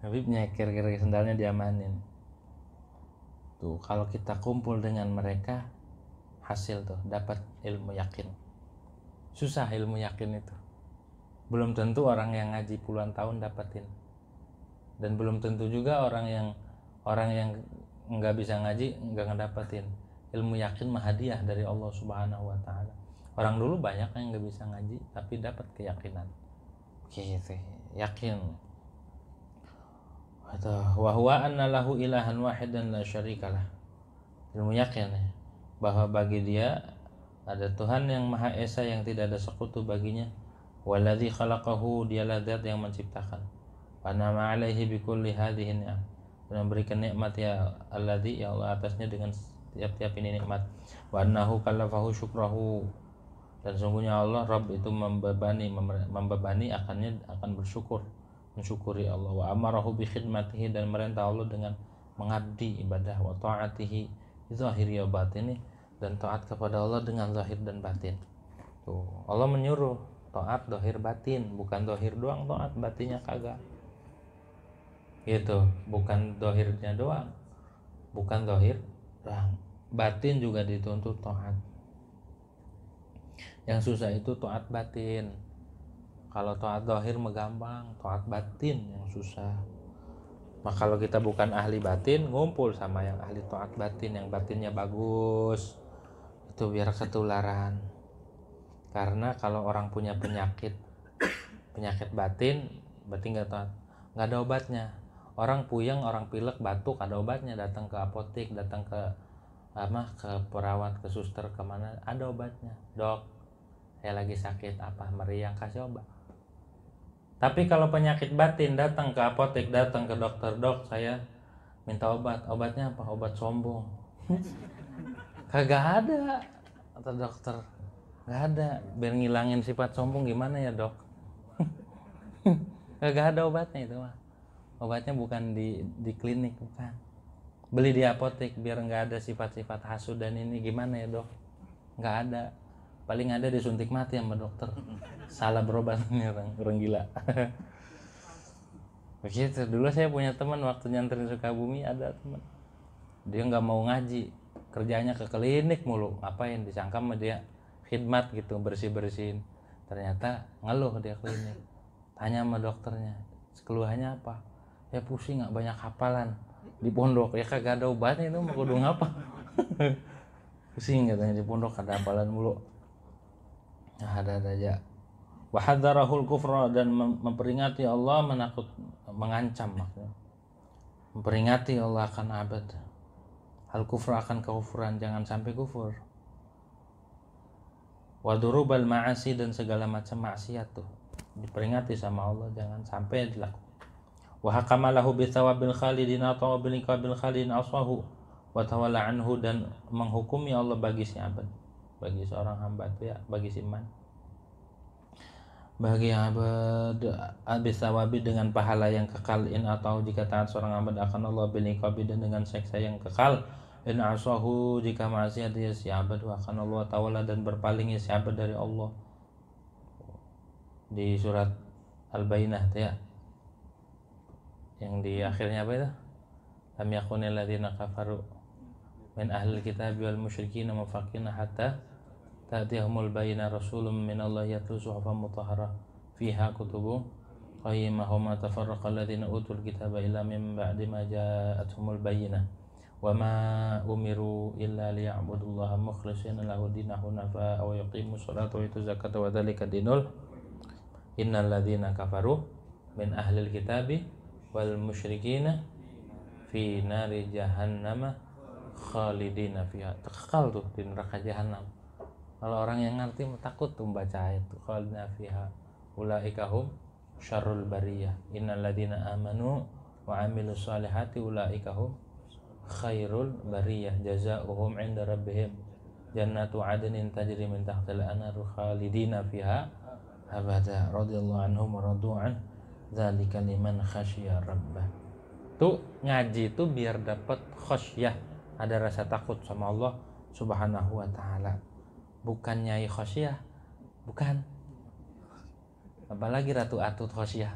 Habib nyeker kira-kira sendalnya diamanin. Tuh kalau kita kumpul dengan mereka, hasil tuh dapat ilmu yakin. Susah ilmu yakin itu, belum tentu orang yang ngaji puluhan tahun dapatin, dan belum tentu juga orang yang nggak bisa ngaji nggak ngedapatin ilmu yakin. Mah hadiah dari Allah Subhanahu wa taala. Orang dulu banyak yang nggak bisa ngaji tapi dapat keyakinan, gitu, yakin. Wa huwa anna lahu ilahan wahidan la syarikalah, ilmu yakin bahwa bagi dia ada Tuhan yang Maha Esa yang tidak ada sekutu baginya. Waladzi khalaqahu, dialah zat yang menciptakan. Wa nama alaihi bi kulli hadhihi ni'am, dan memberikan nikmat ya alladzi, ya Allah atasnya dengan tiap-tiap ini nikmat. Wa annahu kallafahu syukrahu, dan sungguhnya Allah Rabb itu membebani akan bersyukur, mensyukuri Allah. Wa amarahu bi khidmatihi, dan merintah Allah dengan mengabdi ibadah, wa ta'atihi zahiri wa batini, dan taat kepada Allah dengan zahir dan batin. Tuh, Allah menyuruh taat zahir batin, bukan zahir doang taat, batinnya kagak. Gitu, bukan zahirnya doang. Bukan zahir doang. Batin juga dituntut taat. Yang susah itu taat batin. Kalau taat zahir mah gampang, taat batin yang susah. Maka kalau kita bukan ahli batin, ngumpul sama yang ahli taat batin, yang batinnya bagus. Itu biar ketularan. Karena kalau orang punya penyakit batin, berarti nggak ada obatnya. Orang puyeng, orang pilek, batuk, ada obatnya, datang ke apotek, datang ke perawat, ke suster, kemana, ada obatnya. Dok, saya lagi sakit apa, meriang, kasih obat. Tapi kalau penyakit batin, datang ke apotek, datang ke dokter, dok saya minta obatnya apa, obat sombong. Kagak ada, kata dokter, nggak ada. Biar ngilangin sifat sombong gimana ya dok? Kagak ada obatnya itu mah. Obatnya bukan di klinik, bukan. Beli di apotek biar nggak ada sifat-sifat hasud dan ini, gimana ya dok? Nggak ada. Paling ada disuntik mati sama dokter. Salah berobatnya, orang gila. Begitu. Dulu saya punya teman waktu nyanterin Sukabumi, ada teman. Dia nggak mau ngaji, kerjanya ke klinik mulu. Ngapain? Disangka sama dia khidmat gitu, bersih-bersihin. Ternyata ngeluh dia klinik. Tanya sama dokternya, keluhannya apa? Ya pusing, nggak banyak hafalan di pondok. Ya kagak ada obatnya itu, mau kudu ngapa? Pusing katanya, di pondok ada hafalan mulu. Nah, ada aja. Wa hadzarahul kufra, dan memperingati Allah, mengancam maksudnya. Memperingati Allah akan abad. Al kufra, akan kekufuran, jangan sampai kufur. Wa durubal ma'asi, dan segala macam maksiat tuh diperingati sama Allah, jangan sampai dilakukan. Wa hakama lahu bi thawabil khalidin atau bil iqabil khalidin aswahu wa tawalla anhu, dan menghukumi Allah bagi si abad, bagi seorang hamba itu ya, bagi si man, bagi abad abis sawabi, dengan pahala yang kekal, in atau jika taat seorang abad akan Allah, bil iqabi, dan dengan siksa yang kekal, in aswahu jika maksiat dia si abad, akan Allah tawalla, dan berpalingnya si abad dari Allah. Di surat Al-Bainah ya, yang di akhirnya apa itu? Lam yakunil ladzina kafaru min ahlil kitab wal musyrikin mufaqqina hatta ta'tiyahumul bayyinah rasulun minallahi yatlu suhufan mutahharah fiha kutubu qayyimah wa ma tafarraqa alladziina utul kitaba illa min ba'di ma ja'atuhumul bayyinah wa ma umiru illa liya'budullaha mukhlishina lahu dinahu hunafa wa yuqimus salata wa yutuz zakata wa dzalika dinul innal ladzina kafaru min ahlil kitabi wal musyrikina fi nari jahannama khalidina fiha. Kekal tuh di neraka jahanam. Kalau orang yang ngerti takut tuh membaca ayat tuh, khalidina fiha ulaika hum syarrul bariyah innal ladzina amanu wa amilus solihati ulaika hum khairul bariyah jazaohum 'inda rabbihim jannatu 'adnin tajri min tahtiha al-anharu khalidina fiha abada radhiyallahu anhum wa radu an dzalika liman khasyya rabbah. Tuh ngaji itu biar dapat khasyah, ada rasa takut sama Allah Subhanahu wa taala. Bukan nyai khasyah, bukan. Apalagi Ratu Atut khasyah.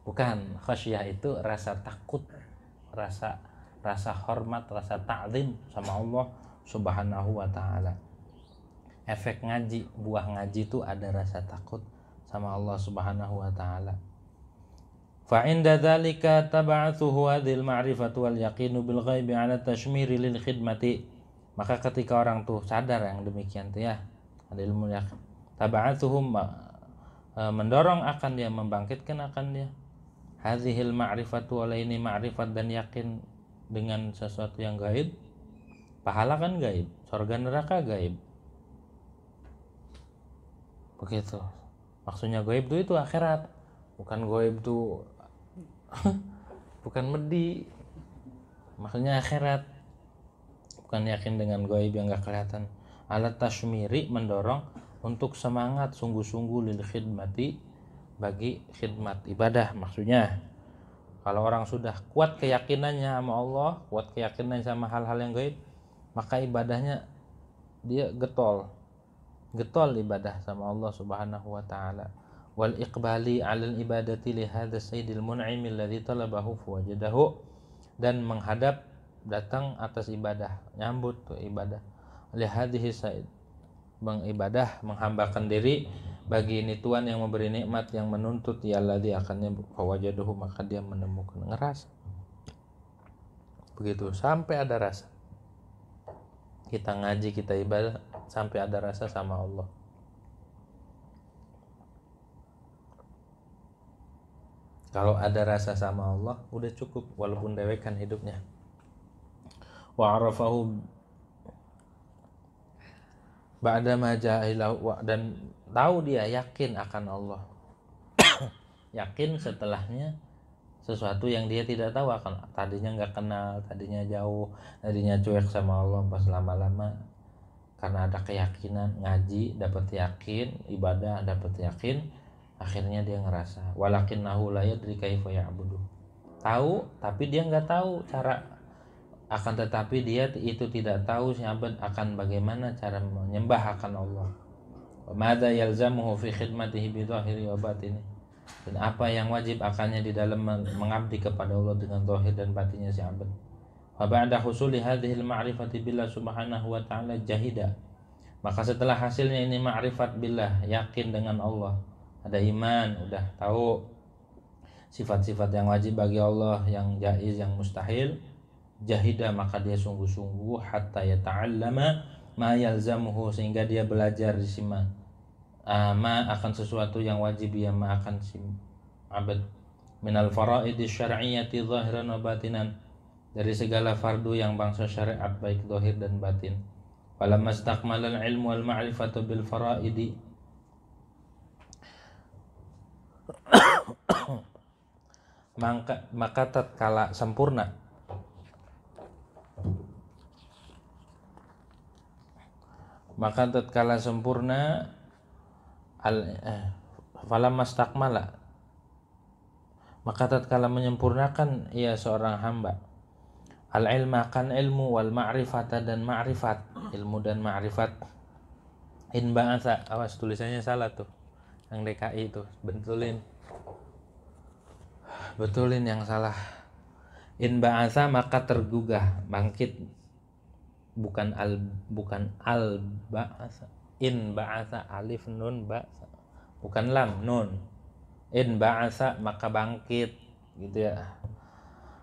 Bukan, khasyah itu rasa takut, rasa hormat, rasa ta'zim sama Allah Subhanahu wa taala. Efek ngaji, buah ngaji itu ada rasa takut sama Allah Subhanahu wa taala. Fa inda dzalika tab'athuhu hadhil ma'rifatu wal yaqinu bil ghaibi 'ala tashmiri lil khidmati. Maka ketika orang tuh sadar yang demikian tuh ya, ada ilmu yakin, tab'athuhum mendorong akan dia, membangkitkan akan dia hadhil ma'rifatu, wala ini ma'rifat dan yakin dengan sesuatu yang gaib. Pahala kan gaib, surga neraka gaib. Begitu. Maksudnya gaib itu akhirat, bukan gaib itu bukan medi. Maksudnya akhirat, bukan yakin dengan gaib yang gak kelihatan. Alat tashmiri, mendorong untuk semangat sungguh-sungguh lil khidmati, bagi khidmat ibadah. Maksudnya kalau orang sudah kuat keyakinannya sama Allah, kuat keyakinan sama hal-hal yang gaib, maka ibadahnya dia getol ibadah sama Allah Subhanahu wa taala. Wal iqbali 'alal ibadati li hadzal sayyidil mun'im alladzi talabahu fawajadahu, dan menghadap datang atas ibadah, nyambut tuh ibadah li hadhihi sayyid, mengibadah, menghambakan diri bagi ini Tuhan yang memberi nikmat, yang menuntut, ya alladzi akannya fawajadahu, maka dia menemukan, ngerasa. Begitu, sampai ada rasa. Kita ngaji, kita ibadah sampai ada rasa sama Allah. Kalau ada rasa sama Allah udah cukup, walaupun dewekan hidupnya. Wa arafahu ba'da ma jahilahu, dan tahu dia, yakin akan Allah. Yakin setelahnya sesuatu yang dia tidak tahu akan, tadinya nggak kenal, tadinya jauh, tadinya cuek sama Allah, pas lama-lama karena ada keyakinan, ngaji dapat yakin, ibadah dapat yakin, akhirnya dia ngerasa walakinnahu la yadri kaifa ya'budu. Tahu tapi dia nggak tahu cara, akan tetapi dia itu tidak tahu siapa akan bagaimana cara menyembah akan Allah. Wa madza yalzamuhu fi khidmatihi bi dhahiri wa batini, dan apa yang wajib akannya di dalam mengabdi kepada Allah dengan zahir dan batinnya si abad. Wa ba'da husuli hadhil ma'rifati billah subhanahu wa ta'ala jahida, maka setelah hasilnya ini ma'rifat billah, yakin dengan Allah, ada iman, udah tahu sifat-sifat yang wajib bagi Allah, yang jaiz, yang mustahil, jahida, maka dia sungguh-sungguh hatta yata'allama ma yalzamuhu, sehingga dia belajar di sima ma akan sesuatu yang wajib, ya ma akan si abad minal faraidi syar'iyyati zahiran wa batinan, dari segala fardu yang bangsa syariat baik zahir dan batin. Falamma istakmalal ilmu wal ma'rifatu bil faraidi, maka tatkala sempurna falamma istakmala, maka tatkala menyempurnakan ia seorang hamba al ilma, akan ilmu, wal ma'rifata dan ma'rifat, ilmu dan ma'rifat, in ba'atha, awas tulisannya salah tuh yang DKI itu, betulin yang salah. In ba'atha, maka tergugah, bangkit, bukan al ba'atha, In ba'atsa, alif nun ba, bukan lam, nun. In ba'atsa, maka bangkit gitu ya.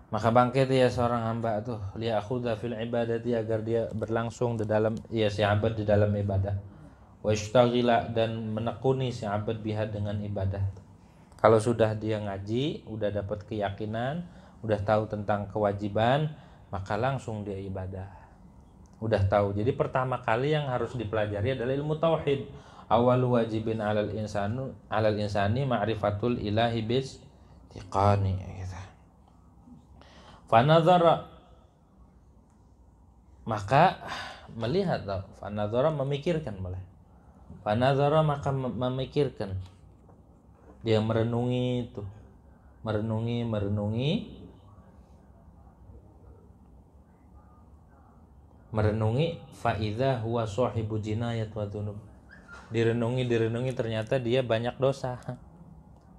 Maka bangkit ya seorang hamba tuh, liyakhudha fil ibadati, agar dia berlangsung di dalam, ya si abad di dalam ibadah. Wa yashtaghila, dan menekuni si abad biha, dengan ibadah. Kalau sudah dia ngaji, udah dapat keyakinan, udah tahu tentang kewajiban, maka langsung dia ibadah. Udah tahu. Jadi pertama kali yang harus dipelajari adalah ilmu tauhid. Awalu wajibin alal insani ma'rifatul ilahi bis tiqani gitu. Fanadhara, maka melihat, fanadhara memikirkan, boleh. Fanadhara, maka memikirkan. Dia merenungi itu. Merenungi faidha huwa sahibu jinayat wa dzunub. Direnungi ternyata dia banyak dosa.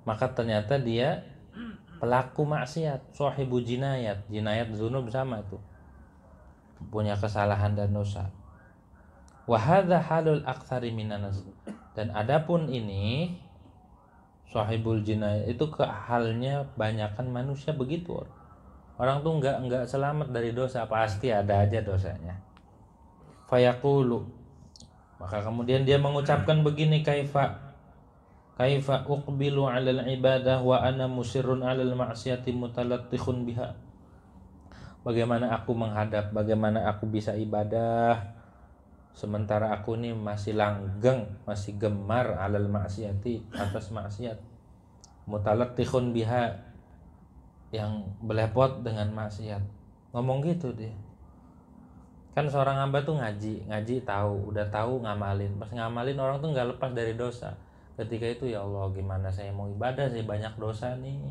Maka ternyata dia pelaku maksiat, sahibu jinayat. Jinayat dzunub sama itu, punya kesalahan dan dosa. Wa hadza halul aktsari minan nas. Dan adapun ini sahibul jinayat itu halnya banyakan manusia begitu. Orang tuh enggak selamat dari dosa, pasti ada aja dosanya. Fayaqulu, maka kemudian dia mengucapkan begini, kaifa uqbilu 'alal ibadah wa ana musirrun 'alal ma'siyati mutalattikhun biha. Bagaimana aku menghadap, bagaimana aku bisa ibadah sementara aku ini masih langgeng, masih gemar 'alal ma'siyati, atas maksiat, mutalattikhun biha, yang belepot dengan maksiat. Ngomong gitu dia. Kan seorang hamba tuh ngaji tahu, udah tahu ngamalin. Pas ngamalin orang tuh nggak lepas dari dosa. Ketika itu, ya Allah, gimana saya mau ibadah sih, banyak dosa nih,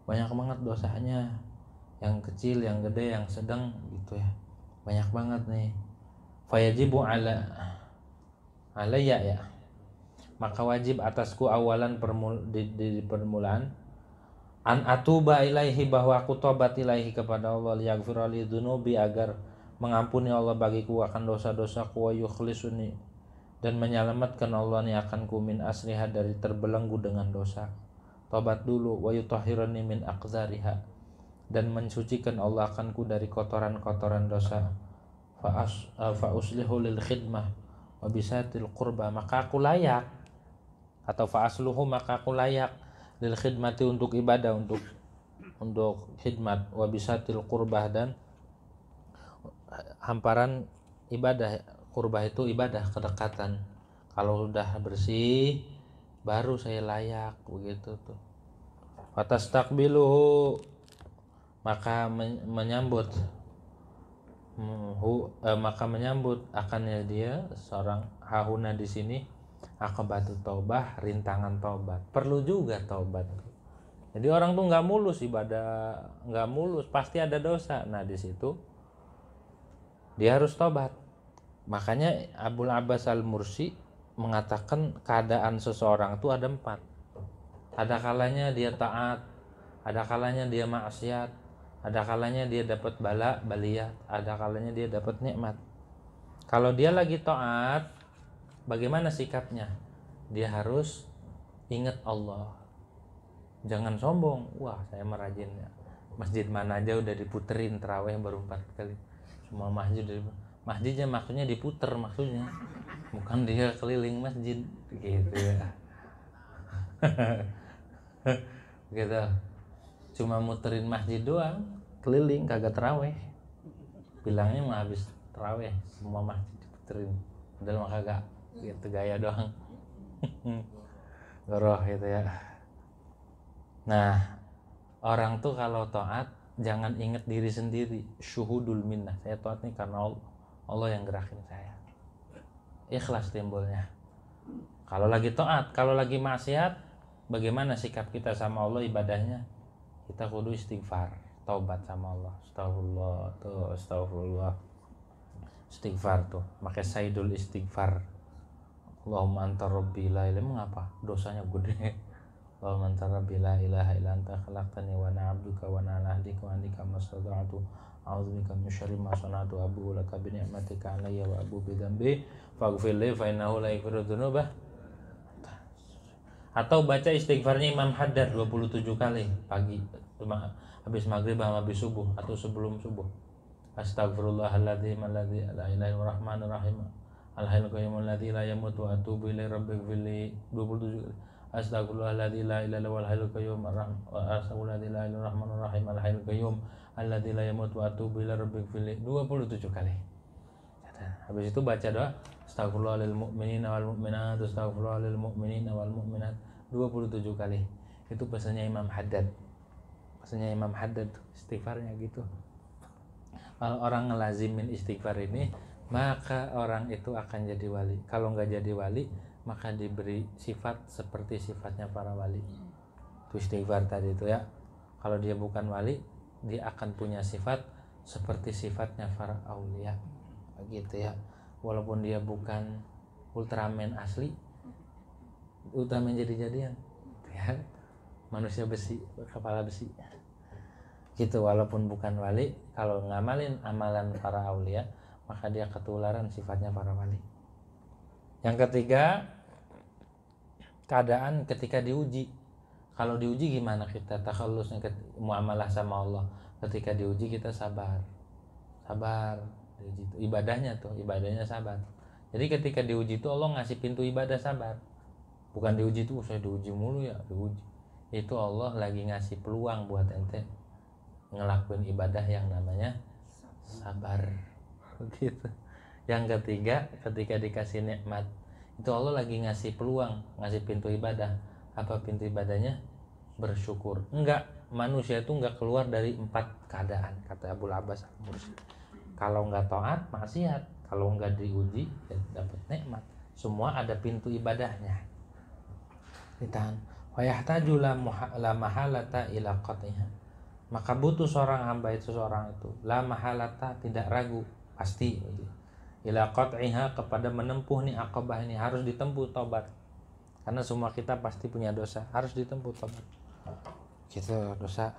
banyak banget dosanya, yang kecil, yang gede, yang sedang gitu ya, banyak banget nih. Fayajibu alayya ya, maka wajib atasku awalan di permulaan, an atuba ilaihi, bahwa aku tobat ilaihi kepada Allah, liyaghfira li dzunubi, agar mengampuni Allah bagiku akan dosa-dosaku, wa yukhlisuni, dan menyelamatkan Allah nih akan ku, min asriha, dari terbelenggu dengan dosa. Tobat dulu. Wa yutahhirani min aqdzariha, dan mensucikan Allah akan ku dari kotoran-kotoran dosa. Fa uslihu lil khidmah wa bisatil qurba, maka aku layak, atau fa asluhu, maka aku layak, lil khidmati, untuk ibadah, untuk khidmat, wa bisatil qurbah, dan hamparan ibadah. Qurbah itu ibadah, kedekatan. Kalau sudah bersih baru saya layak, begitu tuh. Fatastaqbiluhu, maka menyambut akannya dia, seorang hahuna di sini, akabatu taubah, rintangan taubat. Perlu juga taubat. Jadi orang tuh nggak mulus ibadah, nggak mulus, pasti ada dosa. Nah di situ dia harus taubat. Makanya Abul Abbas Al-Mursi mengatakan keadaan seseorang itu ada 4. Ada kalanya dia taat, ada kalanya dia maksiat, ada kalanya dia dapat baliyah, ada kalanya dia dapat nikmat. Kalau dia lagi taat, bagaimana sikapnya? Dia harus ingat Allah. Jangan sombong. Wah, saya merajinnya. Masjid mana aja udah diputerin tarawih baru 4 kali. Semua masjidnya maksudnya diputer, maksudnya bukan dia keliling masjid gitu ya. Gitu, cuma muterin masjid doang, keliling, kagak terawih. Bilangnya mah habis terawih semua masjid diputerin, padahal mah kagak, gitu, gaya doang. Goroh gitu ya. Nah, orang tuh kalau taat jangan ingat diri sendiri, syuhudul minnah, saya taat nih karena Allah yang gerakin saya. Ikhlas timbulnya. Kalau lagi taat, kalau lagi maksiat, bagaimana sikap kita sama Allah ibadahnya? Kita kudu istighfar, taubat sama Allah. Astagfirullah. Istighfar tuh, pakai saidul istighfar. Allahumma anta rabbi la ilaha, mengapa? Dosanya gede. Allahumma anta rabbi la ilaha illa anta khalaqtani wa ana 'abduka wa ana 'ala ahdika wa andika mastata'tu a'udzubika min syarri ma sana'tu abu'u laka bi ni'matika 'alayya wa abu'u bi dzambi faghfir li fa innahu la yaghfiru dzunuba. Atau baca istighfarnya Imam Haddad 27 kali pagi habis maghrib sama habis subuh atau sebelum subuh. Astaghfirullahaladzim alladzi la ilaha illa rahmanir rahim al-hayyul qayyum alladzi la yamutu wa atubu ilaihi rabbighfirli 27 kali. Astaghfirullahalladzi la ilaha illa huwal hayyul qayyum astaghfirullahalladzi la ilaha illa rahmanir rahim al-hayyul qayyum alladzi la yamutu wa atubu ilaihi rabbighfirli 27 kali. Habis itu baca doa astaghfirullah lil mu'minina wal mu'minat astaghfirullah lil mu'minina wal mu'minat 27 kali. Itu pesannya Imam Haddad. Pesannya Imam Haddad istighfarnya gitu. Kalau orang ngelazimin istighfar ini, maka orang itu akan jadi wali. Kalau nggak jadi wali, maka diberi sifat seperti sifatnya para wali. Itu istighfar tadi itu ya. Kalau dia bukan wali, dia akan punya sifat seperti sifatnya para aulia. Begitu ya. Walaupun dia bukan Ultraman asli, Ultraman jadi-jadian. Ya. Manusia besi, kepala besi. Gitu, walaupun bukan wali, kalau ngamalin amalan para aulia, maka dia ketularan sifatnya para wali. Yang ketiga, keadaan ketika diuji. Kalau diuji gimana kita takhallusnya muamalah sama Allah? Ketika diuji kita sabar. Sabar. Ibadahnya sabar. Jadi ketika diuji itu Allah ngasih pintu ibadah sabar. Bukan diuji itu saya diuji mulu ya, diuji. Itu Allah lagi ngasih peluang buat ente ngelakuin ibadah yang namanya sabar gitu. Yang ketiga, ketika dikasih nikmat, itu Allah lagi ngasih peluang, ngasih pintu ibadah. Apa pintu ibadahnya? Bersyukur. Enggak, manusia itu enggak keluar dari 4 keadaan, kata Abul Abbas Al-Mursi. Kalau enggak taat, maksiat. Kalau enggak diuji, ya dapat nikmat. Semua ada pintu ibadahnya. Ditahan. Wa yahtaju la mahalata ila qat'iha. Maka butuh seorang hamba itu la mahalata, tidak ragu, pasti ila qat'iha, kepada menempuh nih aqabah ini, harus ditempuh taubat. Karena semua kita pasti punya dosa, harus ditempuh taubat. Kita dosa.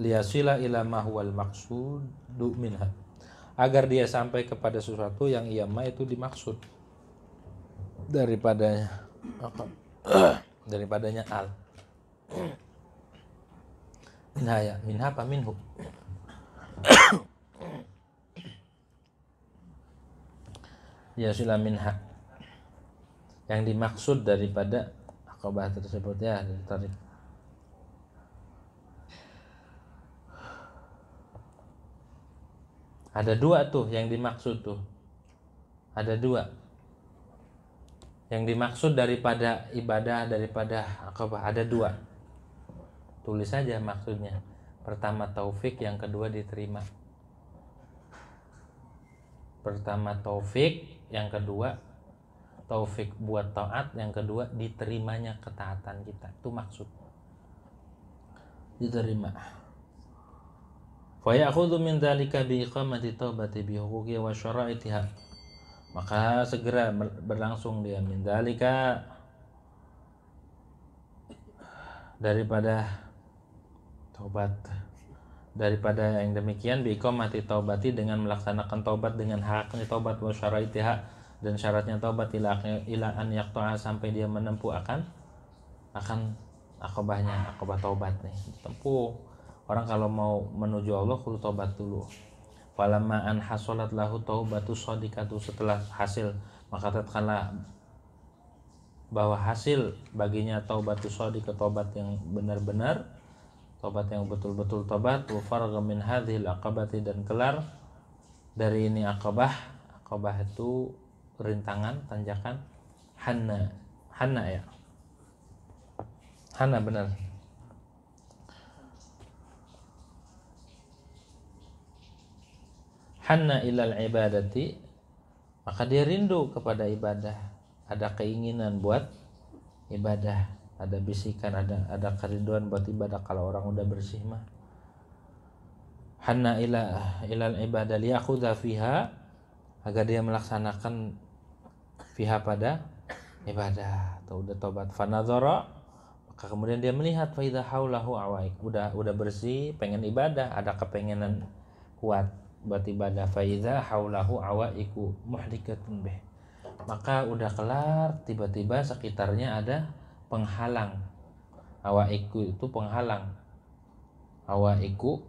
Liyasila ila ma huwal maqsudu minha, agar dia sampai kepada sesuatu yang ia itu dimaksud daripadanya al. Nah ya, minha apa minhu? Ya sila minha, yang dimaksud daripada aqabah tersebut ya, ditarik. Ada 2 tuh yang dimaksud tuh. Ada 2. Yang dimaksud daripada ibadah, daripada aqabah, ada 2. Tulis saja maksudnya. Pertama taufik, yang kedua diterima. Pertama taufik, yang kedua taufik buat taat, yang kedua diterimanya ketaatan kita. Itu maksud. Diterima. Fa ya'khudhu min dzalika bi iqamati taubati bi huquqi wa syara'itiha. Maka segera berlangsung dia min dzalika, daripada taubat, daripada yang demikian bi iqamati taubati, dengan melaksanakan taubat dengan haknya taubat, wa syara'itiha, dan syaratnya taubat, ila an yaqta'a, sampai dia menempuh akan aqabahnya, aqabah taubat nih tempuh. Orang kalau mau menuju Allah kudu taubat dulu. Falamma an hasolat lahu taubatu shadiqatu, setelah hasil, maka tatkala bahwa hasil baginya taubatu shadiqah, taubat yang benar-benar, taubat yang betul-betul taubat, wa faragha min hadhil aqabati, dan kelar dari ini aqabah. Aqabah itu rintangan, tanjakan. Hanna ya, Hanna benar. Hanna ilal ibadati, maka dia rindu kepada ibadah, ada keinginan buat ibadah, ada bisikan, ada kerinduan buat ibadah. Kalau orang udah bersih mah. Hanna ilal ibadah liyakhudha fiha, agar dia melaksanakan fiha pada ibadah. atau udah tobat. Fanadzara, maka kemudian dia melihat fa idza haulahu awaik, udah bersih, pengen ibadah, ada kepengenan kuat buat ibadah. Fa idza haulahu awaiku muhdikatun bih, maka udah kelar, tiba-tiba sekitarnya ada penghalang. Awaiku itu penghalang. Awaiku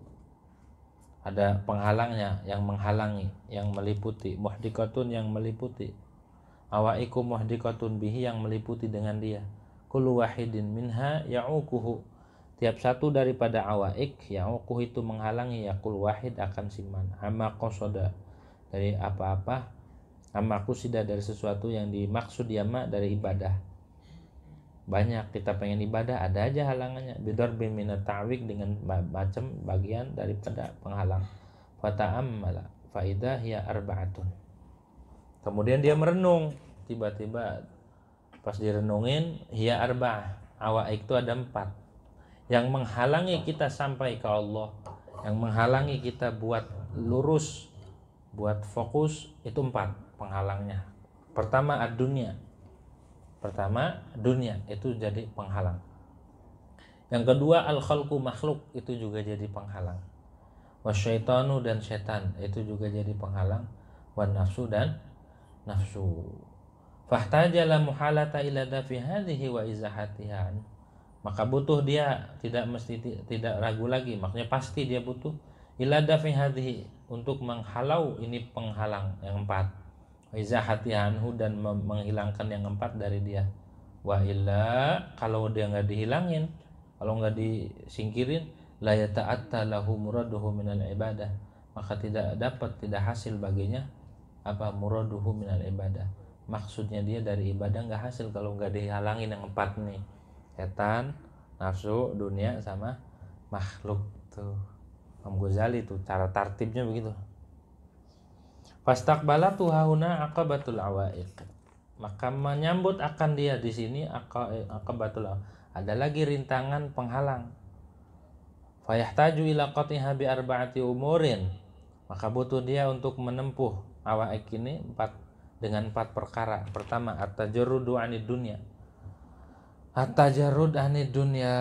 ada penghalangnya, yang menghalangi, yang meliputi. Muhdikatun, yang meliputi. Awaiku muhdikatun bihi, yang meliputi dengan dia. Kullu wahidin minha ya'ukuhu, tiap satu daripada awaik, ya'ukuhu itu menghalangi, yakul wahid akan siman. Amma qasada, dari apa-apa. Amma qusida, dari sesuatu yang dimaksud, yama dari ibadah. Banyak kita pengen ibadah, ada aja halangannya. Bidarbi minat ta'wik, dengan macam bagian daripada penghalang. Fata'ammala faidah hiya arba'atun, kemudian dia merenung, tiba-tiba pas direnungin, hiya arba'ah, awaik itu ada 4 yang menghalangi kita sampai ke Allah, yang menghalangi kita buat lurus, buat fokus. Itu 4 penghalangnya. Pertama dunia itu jadi penghalang. Yang kedua al-khalqu, makhluk, itu juga jadi penghalang. Wasyaitanu, dan setan, itu juga jadi penghalang. Wan nafsu, dan nafsu. Fahtajala muhalata ila dafi hadhihi wa izahatiha, maka butuh dia, tidak ragu lagi, maksudnya pasti dia butuh ila dafi hadhihi, untuk menghalau ini penghalang yang 4. Izahatihanhu, dan menghilangkan yang 4 dari dia. Wa illa, kalau dia nggak dihilangin, kalau nggak disingkirin, la yata'atta lahu muraduhu minal ibadah, maka tidak hasil baginya apa muraduhu minal ibadah, maksudnya dia dari ibadah nggak hasil kalau nggak dihalangin yang 4 nih, setan, nafsu, dunia, sama makhluk. Tuh Imam Ghazali tuh cara tartibnya begitu. Fastaqbalatu hauna aqabatul awaiq, maka menyambut akan dia di sini aqabatul awaiq, ada lagi rintangan penghalang. Fayahtaju ila qatiha bi arba'ati umurin, maka butuh dia untuk menempuh awaiq ini dengan 4 perkara. Pertama, at-tajarrudu 'anid dunya. At-tajarrud 'anid dunya,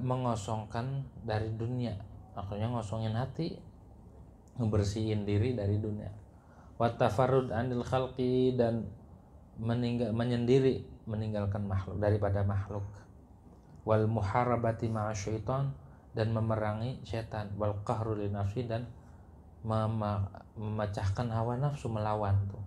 mengosongkan dari dunia, maksudnya ngosongin hati, ngebersihin diri dari dunia. Wat tafarrud 'anil khalqi, dan menyendiri, meninggalkan makhluk, daripada makhluk. Wal muharabati ma'asyaitan, dan memerangi setan. Wal qahru li nafsi, dan memecahkan hawa nafsu, melawan. Tuh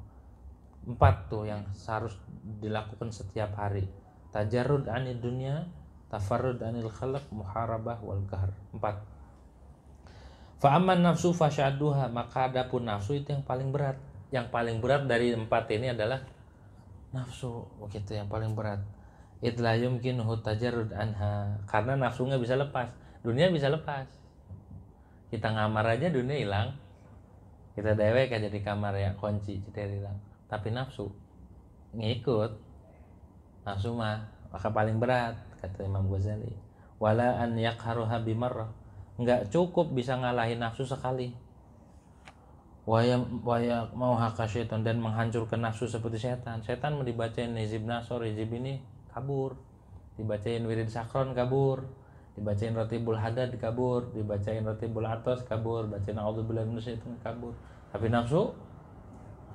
4 tuh yang harus dilakukan setiap hari. Tajarrud 'anid dunya, tafarrud 'anil khalq, muharabah, wal qahr. 4. Fa'amman nafsu fasyadduha, maka adapun nafsu itu yang paling berat. Yang paling berat dari 4 ini adalah nafsu, begitu, yang paling berat. Idla yumkinuhu tajarrud anha, karena nafsu nggak bisa lepas. Dunia bisa lepas, kita ngamar aja dunia hilang, kita dewek aja di kamar ya, kunci cetir hilang. Tapi nafsu ngikut, nafsu maka paling berat, kata Imam Ghazali. Wala an yaqharuha bimarrah, nggak cukup bisa ngalahin nafsu sekali. Waya mau haka syaitan, dan menghancurkan nafsu seperti setan. Setan mau dibacain hizib nasor, hizib ini kabur, dibacain wirid sakron kabur, dibacain ratibul hadad kabur, dibacain ratibul atos kabur, bacain a'udzubillahi minasyaitonir kabur. Tapi nafsu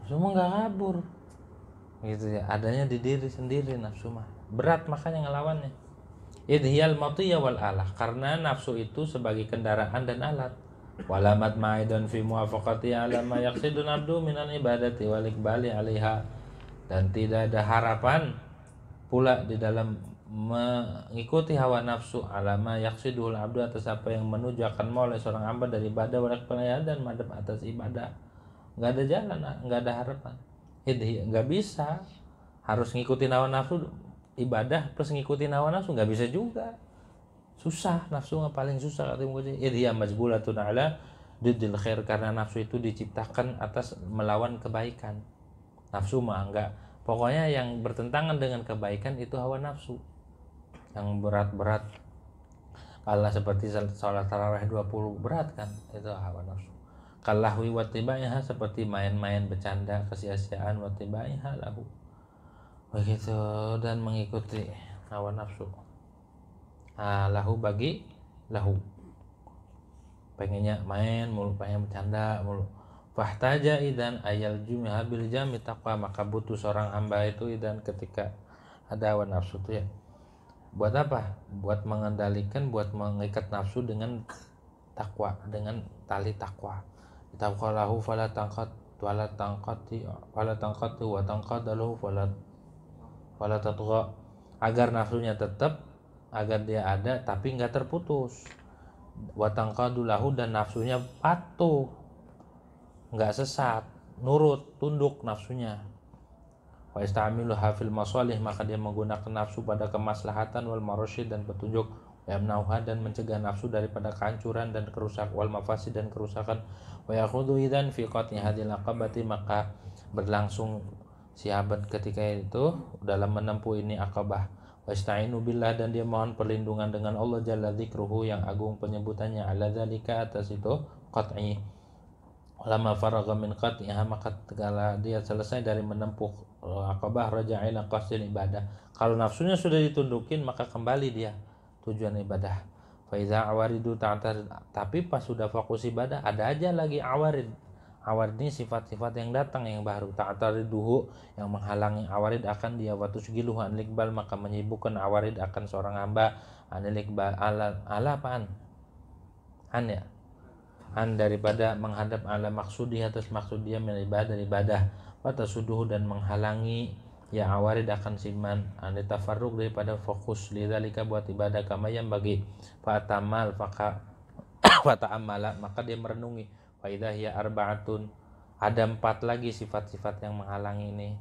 mah nggak kabur, gitu ya, adanya di diri sendiri. Nafsu mah berat, makanya ngelawannya. Idhiyal matiyya wal alah, karena nafsu itu sebagai kendaraan dan alat. Walamat ma'idun fi muwafaqati ala ma yaqsidun abdu minal ibadati wal iqbali 'alaiha, dan tidak ada harapan pula di dalam mengikuti hawa nafsu, ala ma yaqsidul abdu, atas apa yang menuju akan mau oleh seorang hamba dari ibadah wal iqbali, dan madhab atas ibadah. Nggak ada jalan, nggak ada harapan. Nggak bisa, harus ngikutin hawa nafsu ibadah plus ngikutin hawa nafsu, nggak bisa juga, susah. Nafsu nggak paling susah, kata Imam Ghazali. Dia majbulatun ala diddil khair, karena nafsu itu diciptakan atas melawan kebaikan. Nafsu mah enggak, pokoknya yang bertentangan dengan kebaikan itu hawa nafsu, yang berat-berat. Kalau seperti sholat tarawih 20 berat kan, itu hawa nafsu. Kalahwi watibaiha, seperti main-main bercanda, kesia-siaan, watibaiha lahu. begitu, dan mengikuti hawa nafsu. Lahu bagi lahu, pengennya main mulu, pengen bercanda mulu. Fahtaja idan ayal jumiha bil jami taqwa, maka butuh seorang hamba itu idan ketika ada hawa nafsu itu ya. Buat apa? Buat mengendalikan, buat mengikat nafsu dengan takwa, dengan tali takwa. Taqwa lahu fala tangqat wala tangqati wala tangqatu wa tangqadalahu fala tatgha, agar nafsunya tetap, agar dia ada tapi nggak terputus. Wa tangqadulahu, dan nafsunya patuh, nggak sesat, nurut, tunduk nafsunya. Wa istamilu hafil masalih, maka dia menggunakan nafsu pada kemaslahatan wal marosyid, dan petunjuk. Wa yamnauha, dan mencegah nafsu daripada kehancuran dan kerusakan, wal mafasid, dan kerusakan. Wa yakhudhu idzan fi qat'i hadhil aqabati, maka berlangsung sahabat ketika itu dalam menempuh ini akabah. Wa ista'inu billah, dan dia mohon perlindungan dengan Allah jalla dzikruhu, yang agung penyebutannya, ala dzalika, atas itu qat'i. Lama faragha min qat'iha, maka tatkala dia selesai dari menempuh akabah, raja'a ila qasdil ibadah. Kalau nafsunya sudah ditundukin, maka kembali dia tujuan ibadah. Fa iza awaridu ta'tar, tapi pas sudah fokus ibadah ada aja lagi awarid. Awarid ini sifat-sifat yang datang yang baru. Ta'tariduhu, yang menghalangi awarid akan dia, wa tusgiluhu an likbal, maka menyibukkan awarid akan seorang hamba an likbal ala apaan? An ya, an daripada menghadap ala maksudi, atas maksud dia min ibadah, watasuduhu, dan menghalangi ya awarid akan siman an tafarruq, daripada fokus lidzalika, buat ibadah, kama yang bagi fatamal fata'amala, maka dia merenungi. Fa idza hiya arba'atun, ada 4 lagi sifat-sifat yang menghalangi ini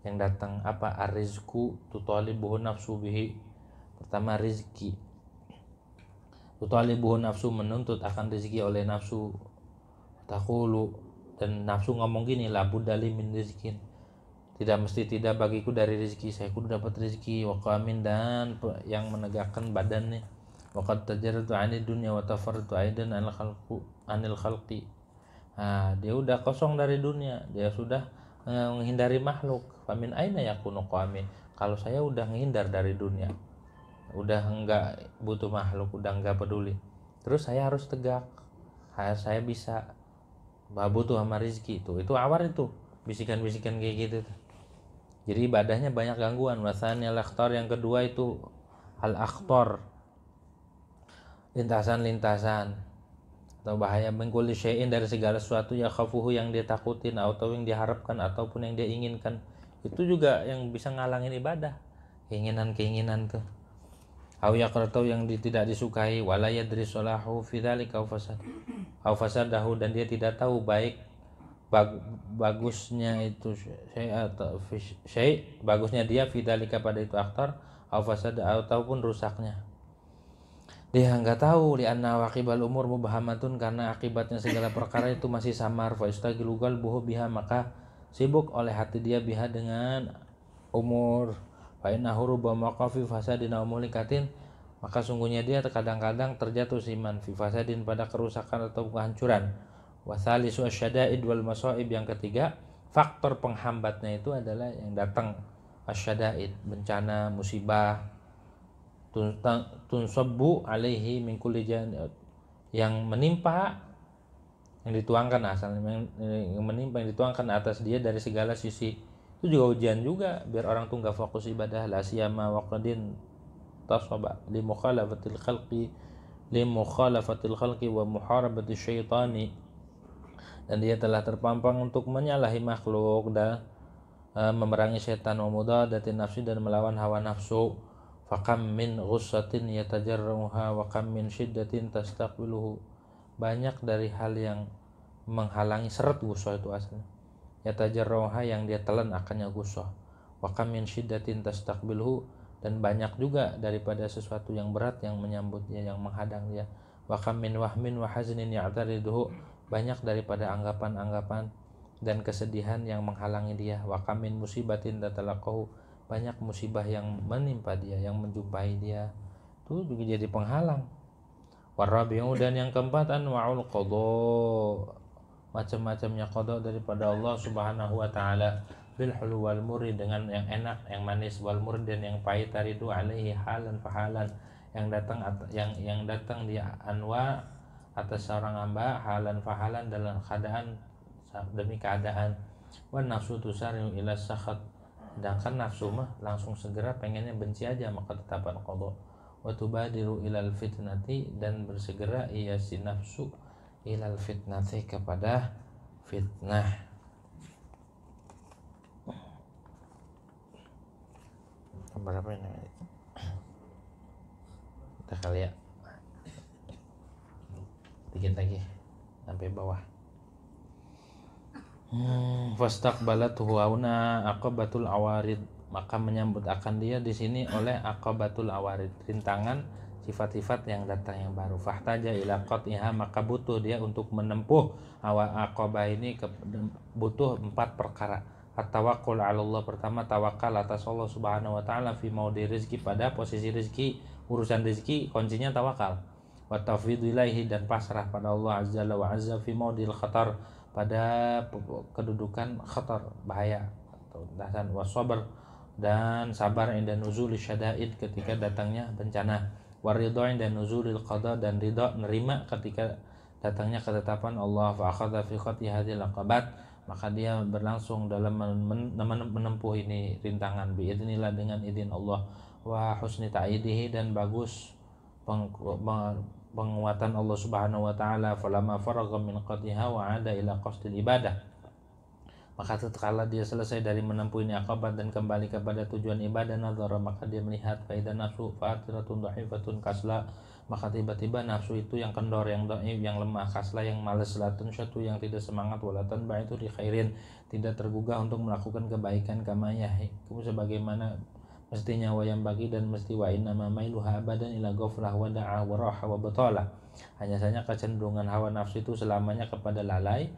yang datang. Apa? Arrizqu tutalibuhu nafsu bihi, pertama rizki, tutalibuhu nafsu, menuntut akan rezeki oleh nafsu. Taqulu, dan nafsu ngomong gini, la budali min rizkin, tidak mesti tidak bagiku dari rezeki, saya kudu dapat rezeki. Wa qamin, dan yang menegakkan badannya. Wa qad tajarratu 'anid dunya wa tafarratu aidan anil khalqi. Dia udah kosong dari dunia, dia sudah menghindari makhluk. Famin aina yakunu qamin, kalau saya udah menghindar dari dunia, udah enggak butuh makhluk, udah enggak peduli, terus saya harus tegak, saya bisa butuh sama rezeki. Itu awar, itu bisikan-bisikan kayak gitu. Jadi ibadahnya banyak gangguan. Wasanya al-akhtar, yang kedua itu al-akhtar, lintasan-lintasan atau bahaya, mengkuli syai'in, dari segala sesuatu, ya khafuhu, yang dia takutin, atau yang diharapkan, ataupun yang dia inginkan. Itu juga yang bisa ngalangin ibadah, keinginan-keinginan tuh. Au yaqratu, yang tidak disukai, wala yadri salahu fi dzalika au fasadahu, dan dia tidak tahu baik bagusnya itu syai, bagusnya dia fidzalika, pada itu akhtar, au fasad, ataupun rusaknya. Dia nggak tahu, lianna waqibal umur mubahamatun, karena akibatnya segala perkara itu masih samar. Fa istagilu qalbuhu biha, maka sibuk oleh hati dia biha, dengan umur. Fa innahu rubbama qafi fasadin aw mulikatin, maka sungguhnya dia kadang-kadang terjatuh siman fi fasadin, pada kerusakan atau kehancuran. Wasalisu asyada'id wal masaib, yang ketiga faktor penghambatnya itu adalah yang datang asyada'id, bencana, musibah, tunsabbu alaihi min kulli yang menimpa, yang dituangkan asalnya, yang menimpa, yang dituangkan atas dia dari segala sisi. Itu juga ujian juga, biar orang tuh nggak fokus ibadah. La siyama waqadin tasaba li mukhalafatil khalqi wa muharabati syaitani, dan dia telah terpampang untuk menyalahi makhluk dan memerangi setan, wa mudadatin nafsi, dan melawan hawa nafsu. Fakam min ghussatin yatajarruha wa kam min syiddatin tastaqbiluhu, banyak dari hal yang menghalangi seret gusoh itu aslinya. Yatajarruha, yang dia telan akannya gusoh. Wa kam min syiddatin tastaqbiluhu, dan banyak juga daripada sesuatu yang berat yang menyambut dia, yang menghadang dia. Wa kam min wahmin wa haznin ya'tariduhu, banyak daripada anggapan-anggapan dan kesedihan yang menghalangi dia. Wa kam min musibatin tatalaqahu, banyak musibah yang menimpa dia, yang menjumpai dia, itu juga jadi penghalang. Warabi'u, dan yang keempat anwa'ul qadha, macam-macamnya qadha daripada Allah Subhanahu wa taala. bil hulu wal muri, dengan yang enak yang manis, wal muri dan yang pahit, taridu alaihi halan fahalan, yang datang dia anwa atas seorang hamba, halan fahalan dalam keadaan demi keadaan. Wan nafsu tusari'u ila sakhat, sedangkan nafsu mah langsung segera pengennya benci aja maka tetapan qada. Wa tubadiru ilal fitnati, dan bersegera ia si nafsu ilal fitnati kepada fitnah. Berapa ini? Kita kali ya, dikit lagi sampai bawah. Fastaqbalatuhu hauna aqabatul awarid, maka menyambut akan dia di sini oleh aqabatul awarid, rintangan sifat-sifat yang datang yang baru. Fahtaja ila qat'iha, maka butuh dia untuk menempuh aqabah ini, butuh 4 perkara. At-tawakkul 'ala Allah, pertama tawakal atas Allah Subhanahu wa taala fi maudi rizki, pada posisi rizki, urusan rizki kuncinya tawakal. Wa tafwidhu ilaihi, dan pasrah pada Allah azza wa azza fi maudil khatar, pada kedudukan khatar, bahaya atau dasan. Wa sabr, dan sabar inda nuzuli syada'id, ketika datangnya bencana. Wa ridha inda nuzulil qada, dan ridha nerima ketika datangnya ketetapan Allah. Fa akhadha fi khati hadhil aqabat, maka dia berlangsung dalam menempuh ini rintangan, biidznillah, dengan izin Allah. Wa husni ta'idihi, dan bagus penguatan Allah Subhanahu wa taala. Falamma faragha min qatiha wa 'ada ila qasdil ibadah, maka tatkala dia selesai dari menempuh ini aqabat dan kembali kepada tujuan ibadah, nazara, maka dia melihat faidan nafsu fatiratun dha'ifatun kasla, maka tiba-tiba nafsu itu yang kendor, yang dhaif, yang lemah, kasla, yang malas, latun syatu, yang tidak semangat, walatan ba'itu di khairin, tidak tergugah untuk melakukan kebaikan, kama yahikum, sebagaimana mestinya, wayam bagi, dan mesti, wa inna ma mailuha abadan ila ghaflah wa da'a wa raha wa batala, hanya saja kecenderungan hawa nafsu itu selamanya kepada lalai,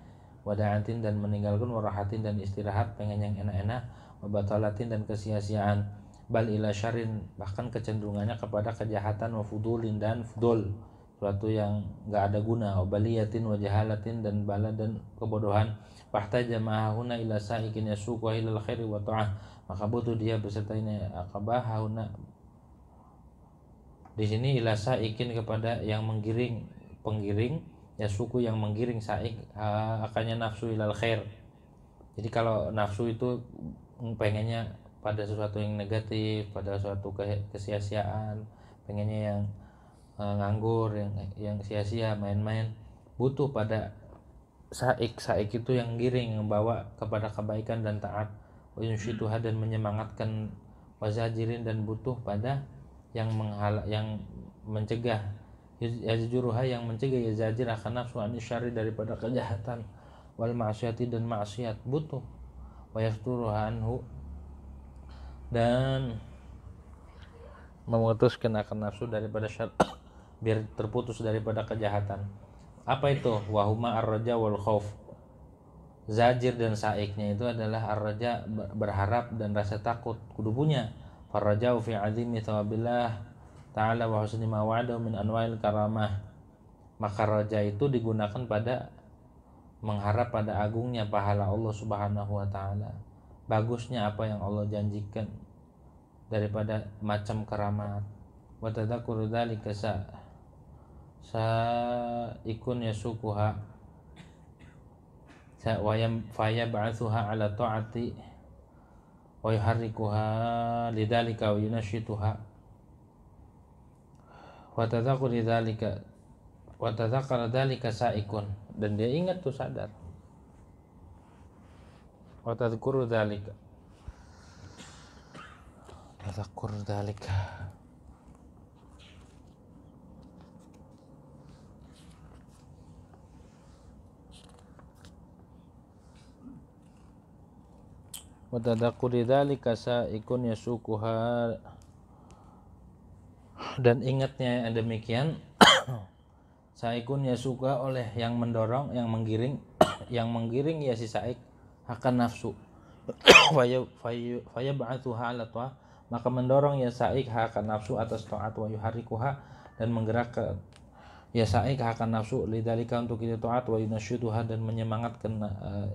wada'atin, dan meninggalkan, warahatin, dan istirahat, pengen yang enak-enak, wabatalatin, dan kesia-siaan, bal ila syarin, bahkan kecenderungannya kepada kejahatan, wafudulin, dan fudul, suatu yang gak ada guna, wabaliyatin, wajahalatin, dan bala, dan kebodohan. Fahtaja ma'ahuna ila sa'ikin yasuku ilal khairi wa ta'ah, maka butuh dia beserta ini aqabah hauna di sini ila sa'ikin, kepada yang menggiring, penggiring, ya suku, yang menggiring, saik akannya nafsu ilal khair. Jadi kalau nafsu itu pengennya pada sesuatu yang negatif, pada suatu kesia-siaan, pengennya yang nganggur, yang sia-sia, main-main, butuh pada saik itu yang giring, membawa kepada kebaikan dan taat. Wa yunshituha, dan menyemangatkan, wazajirin, dan butuh pada yang mencegah, yazjuruha, yang mencegah, yazajir akan nafsu anisyari, daripada kejahatan, wal ma'siyati, dan maksiat, butuh. Wa yafturuha anhu, dan memutuskan akan nafsu daripada syar, biar terputus daripada kejahatan. Apa itu? Wahuma ar-raja wal khauf, zajir dan saiknya itu adalah ar-raja, berharap, dan rasa takut, kudu punya. Farraja'u fi 'azimi thawabillah ta'ala wa husni ma wa'ada min anwa'il karamah, maka raja itu digunakan pada mengharap pada agungnya pahala Allah Subhanahu wa taala, bagusnya apa yang Allah janjikan daripada macam keramat. Wa tadzakkuru dzalika ikun yasukuha faya ba'athuha ala ta'ati wa yuharrikuha lidzalika wa yunashituha. Wa tadzakkuru dzalika, wa tadzakkara dzalika sa'ikun, dan dia ingat tuh, sadar. Wa tadzakkuru dzalika, tadzakkur dzalika, wa tadakkuri dzalika sa'ikun yasukuha, dan ingatnya yang demikian saikun yasuka, oleh yang mendorong, yang menggiring yang menggiring ya si saik akan nafsu. Faya ba'athuha ala ta'ah, maka mendorong ya saik akan nafsu atas taat, wa yuharrikuha, dan menggerakkan ya saik akan nafsu lidzalika, untuk itu taat, wa yunashiduha, dan menyemangatkan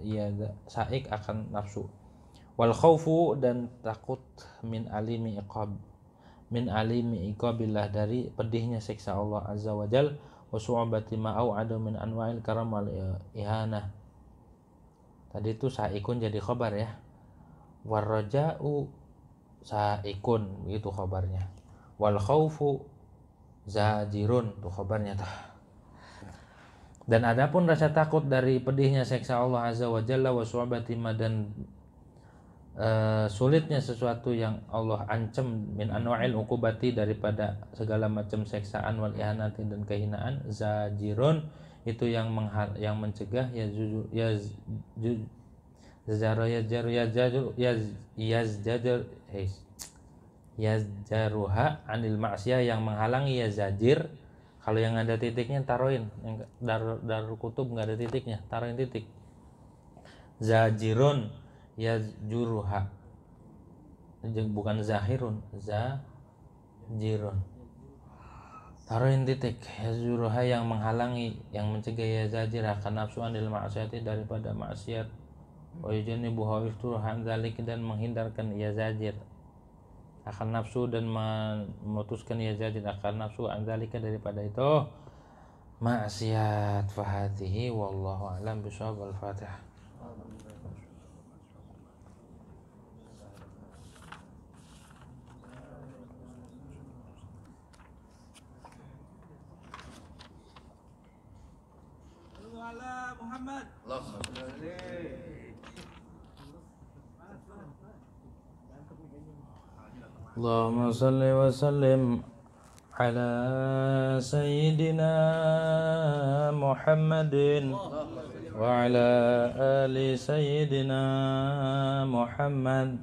ya saik akan nafsu. Wal khaufu, dan takut min alimi iqabillah, dari pedihnya siksa Allah azza wajal, wa su'abati ma au'adu min anwa'il karam wal ihanah. Tadi itu sa'ikun jadi khabar ya. Warraja'u sa'ikun, itu khabarnya. Wal khaufu zajirun, itu khabarnya tuh. Dan adapun rasa takut dari pedihnya siksa Allah azza wajalla, wa su'abati ma, dan sulitnya sesuatu yang Allah ancam, min anwa'il uqubati, daripada segala macam seksaan, wal ihanati, dan kehinaan, zajirun, itu yang mencegah, yazjaruha anil ma'siyah, yang menghalangi, ya zajir. Kalau yang ada titiknya taruhin, yang darul kutub nggak ada titiknya, taruhin titik. Zajirun yazjuruha, bukan zahirun, zajirun, taruhin titik. Yazjuruha, yang menghalangi, yang mencegah, ya zajir, akan nafsu anil ma'siyati, daripada maksiat, wa yujanibu hawiftuhan dzalik, dan menghindarkan, ya zajir, akan nafsu, dan memutuskan, ya zajir, akan nafsu an dzalika, daripada itu maksiat. Fahatihi wallahu a'lam bishawab. Al-Fatihah. Muhammad. Allahumma salli wa sallim ala sayyidina Muhammadin wa ala ali sayyidina Muhammad.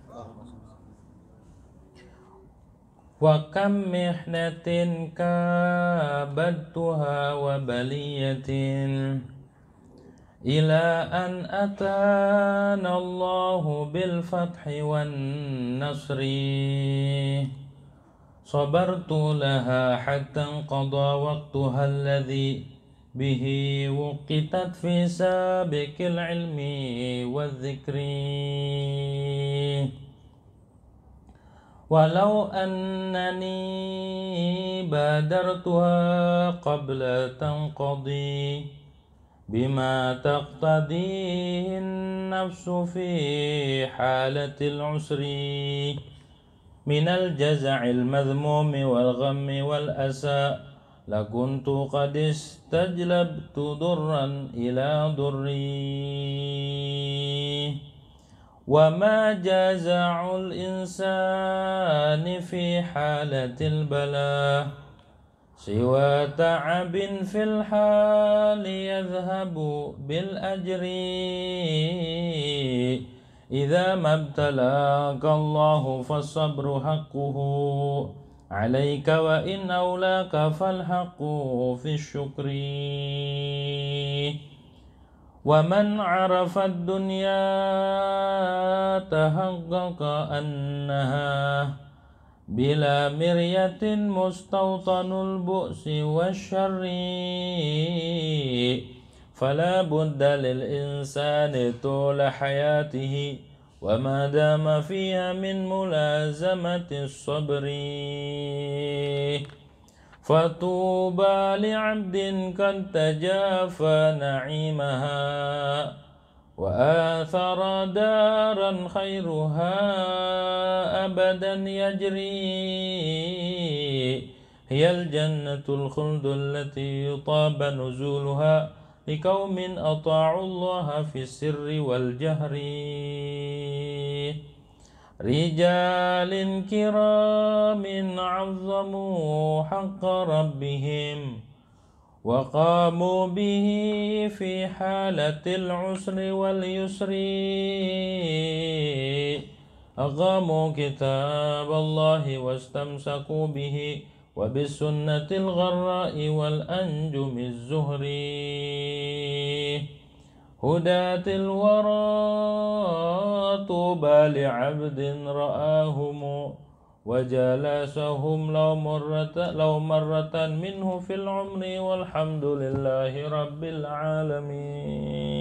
Wa kam mihnatin kabadtuha wa baliyatin ila an atana Allahu bil fathi wan nasri, sabartu laha hatta qada waqtuha alladhi bihi wuqitat fi sabiqil ilmi wadh-dhikri. Walau annani badartuha qabla tanqadi bima taqtadihi an-nafsu fi halatil usri minal jaza'il madhmumi wal ghammi wal asa, lakuntu qad istajlabtu durran ila durri. Wa ma jaza'ul insani fi halatil bala siwa ta'abin fil hali yadhhabu bil ajri. Idza mabtalaka Allahu fasabru haqquhu alayka wa in awlaka fal haqqu fi syukri. Wa man 'arafa ad-dunya tahaqqaqa annaha bila miryatin mustawtanul bu'si wasyarri, fala budda lil insani tula hayatihi wa ma dama fiha min mulazamati sabri. Fatuba li'abdin kad tajafa na'imaha wa athara daran khairuha abadan yajri. Hiyal jannatul khuldu allati yutaba nuzuluha liqaumin ata'u Allah fi sirri wal jahri. Rijalin kiramin 'azzamu haqqa rabbihim wa qamu bihi fi halatil usri wal yusri. Aqamu kitab Allahi wastamsaku bihi wa bis sunnatil gharra'i wal anjumiz zuhri. Hudatil wara tuba li'abdin ra'ahumu wa jalasahum law marratan minhu fil umri walhamdulillahi rabbil alamin.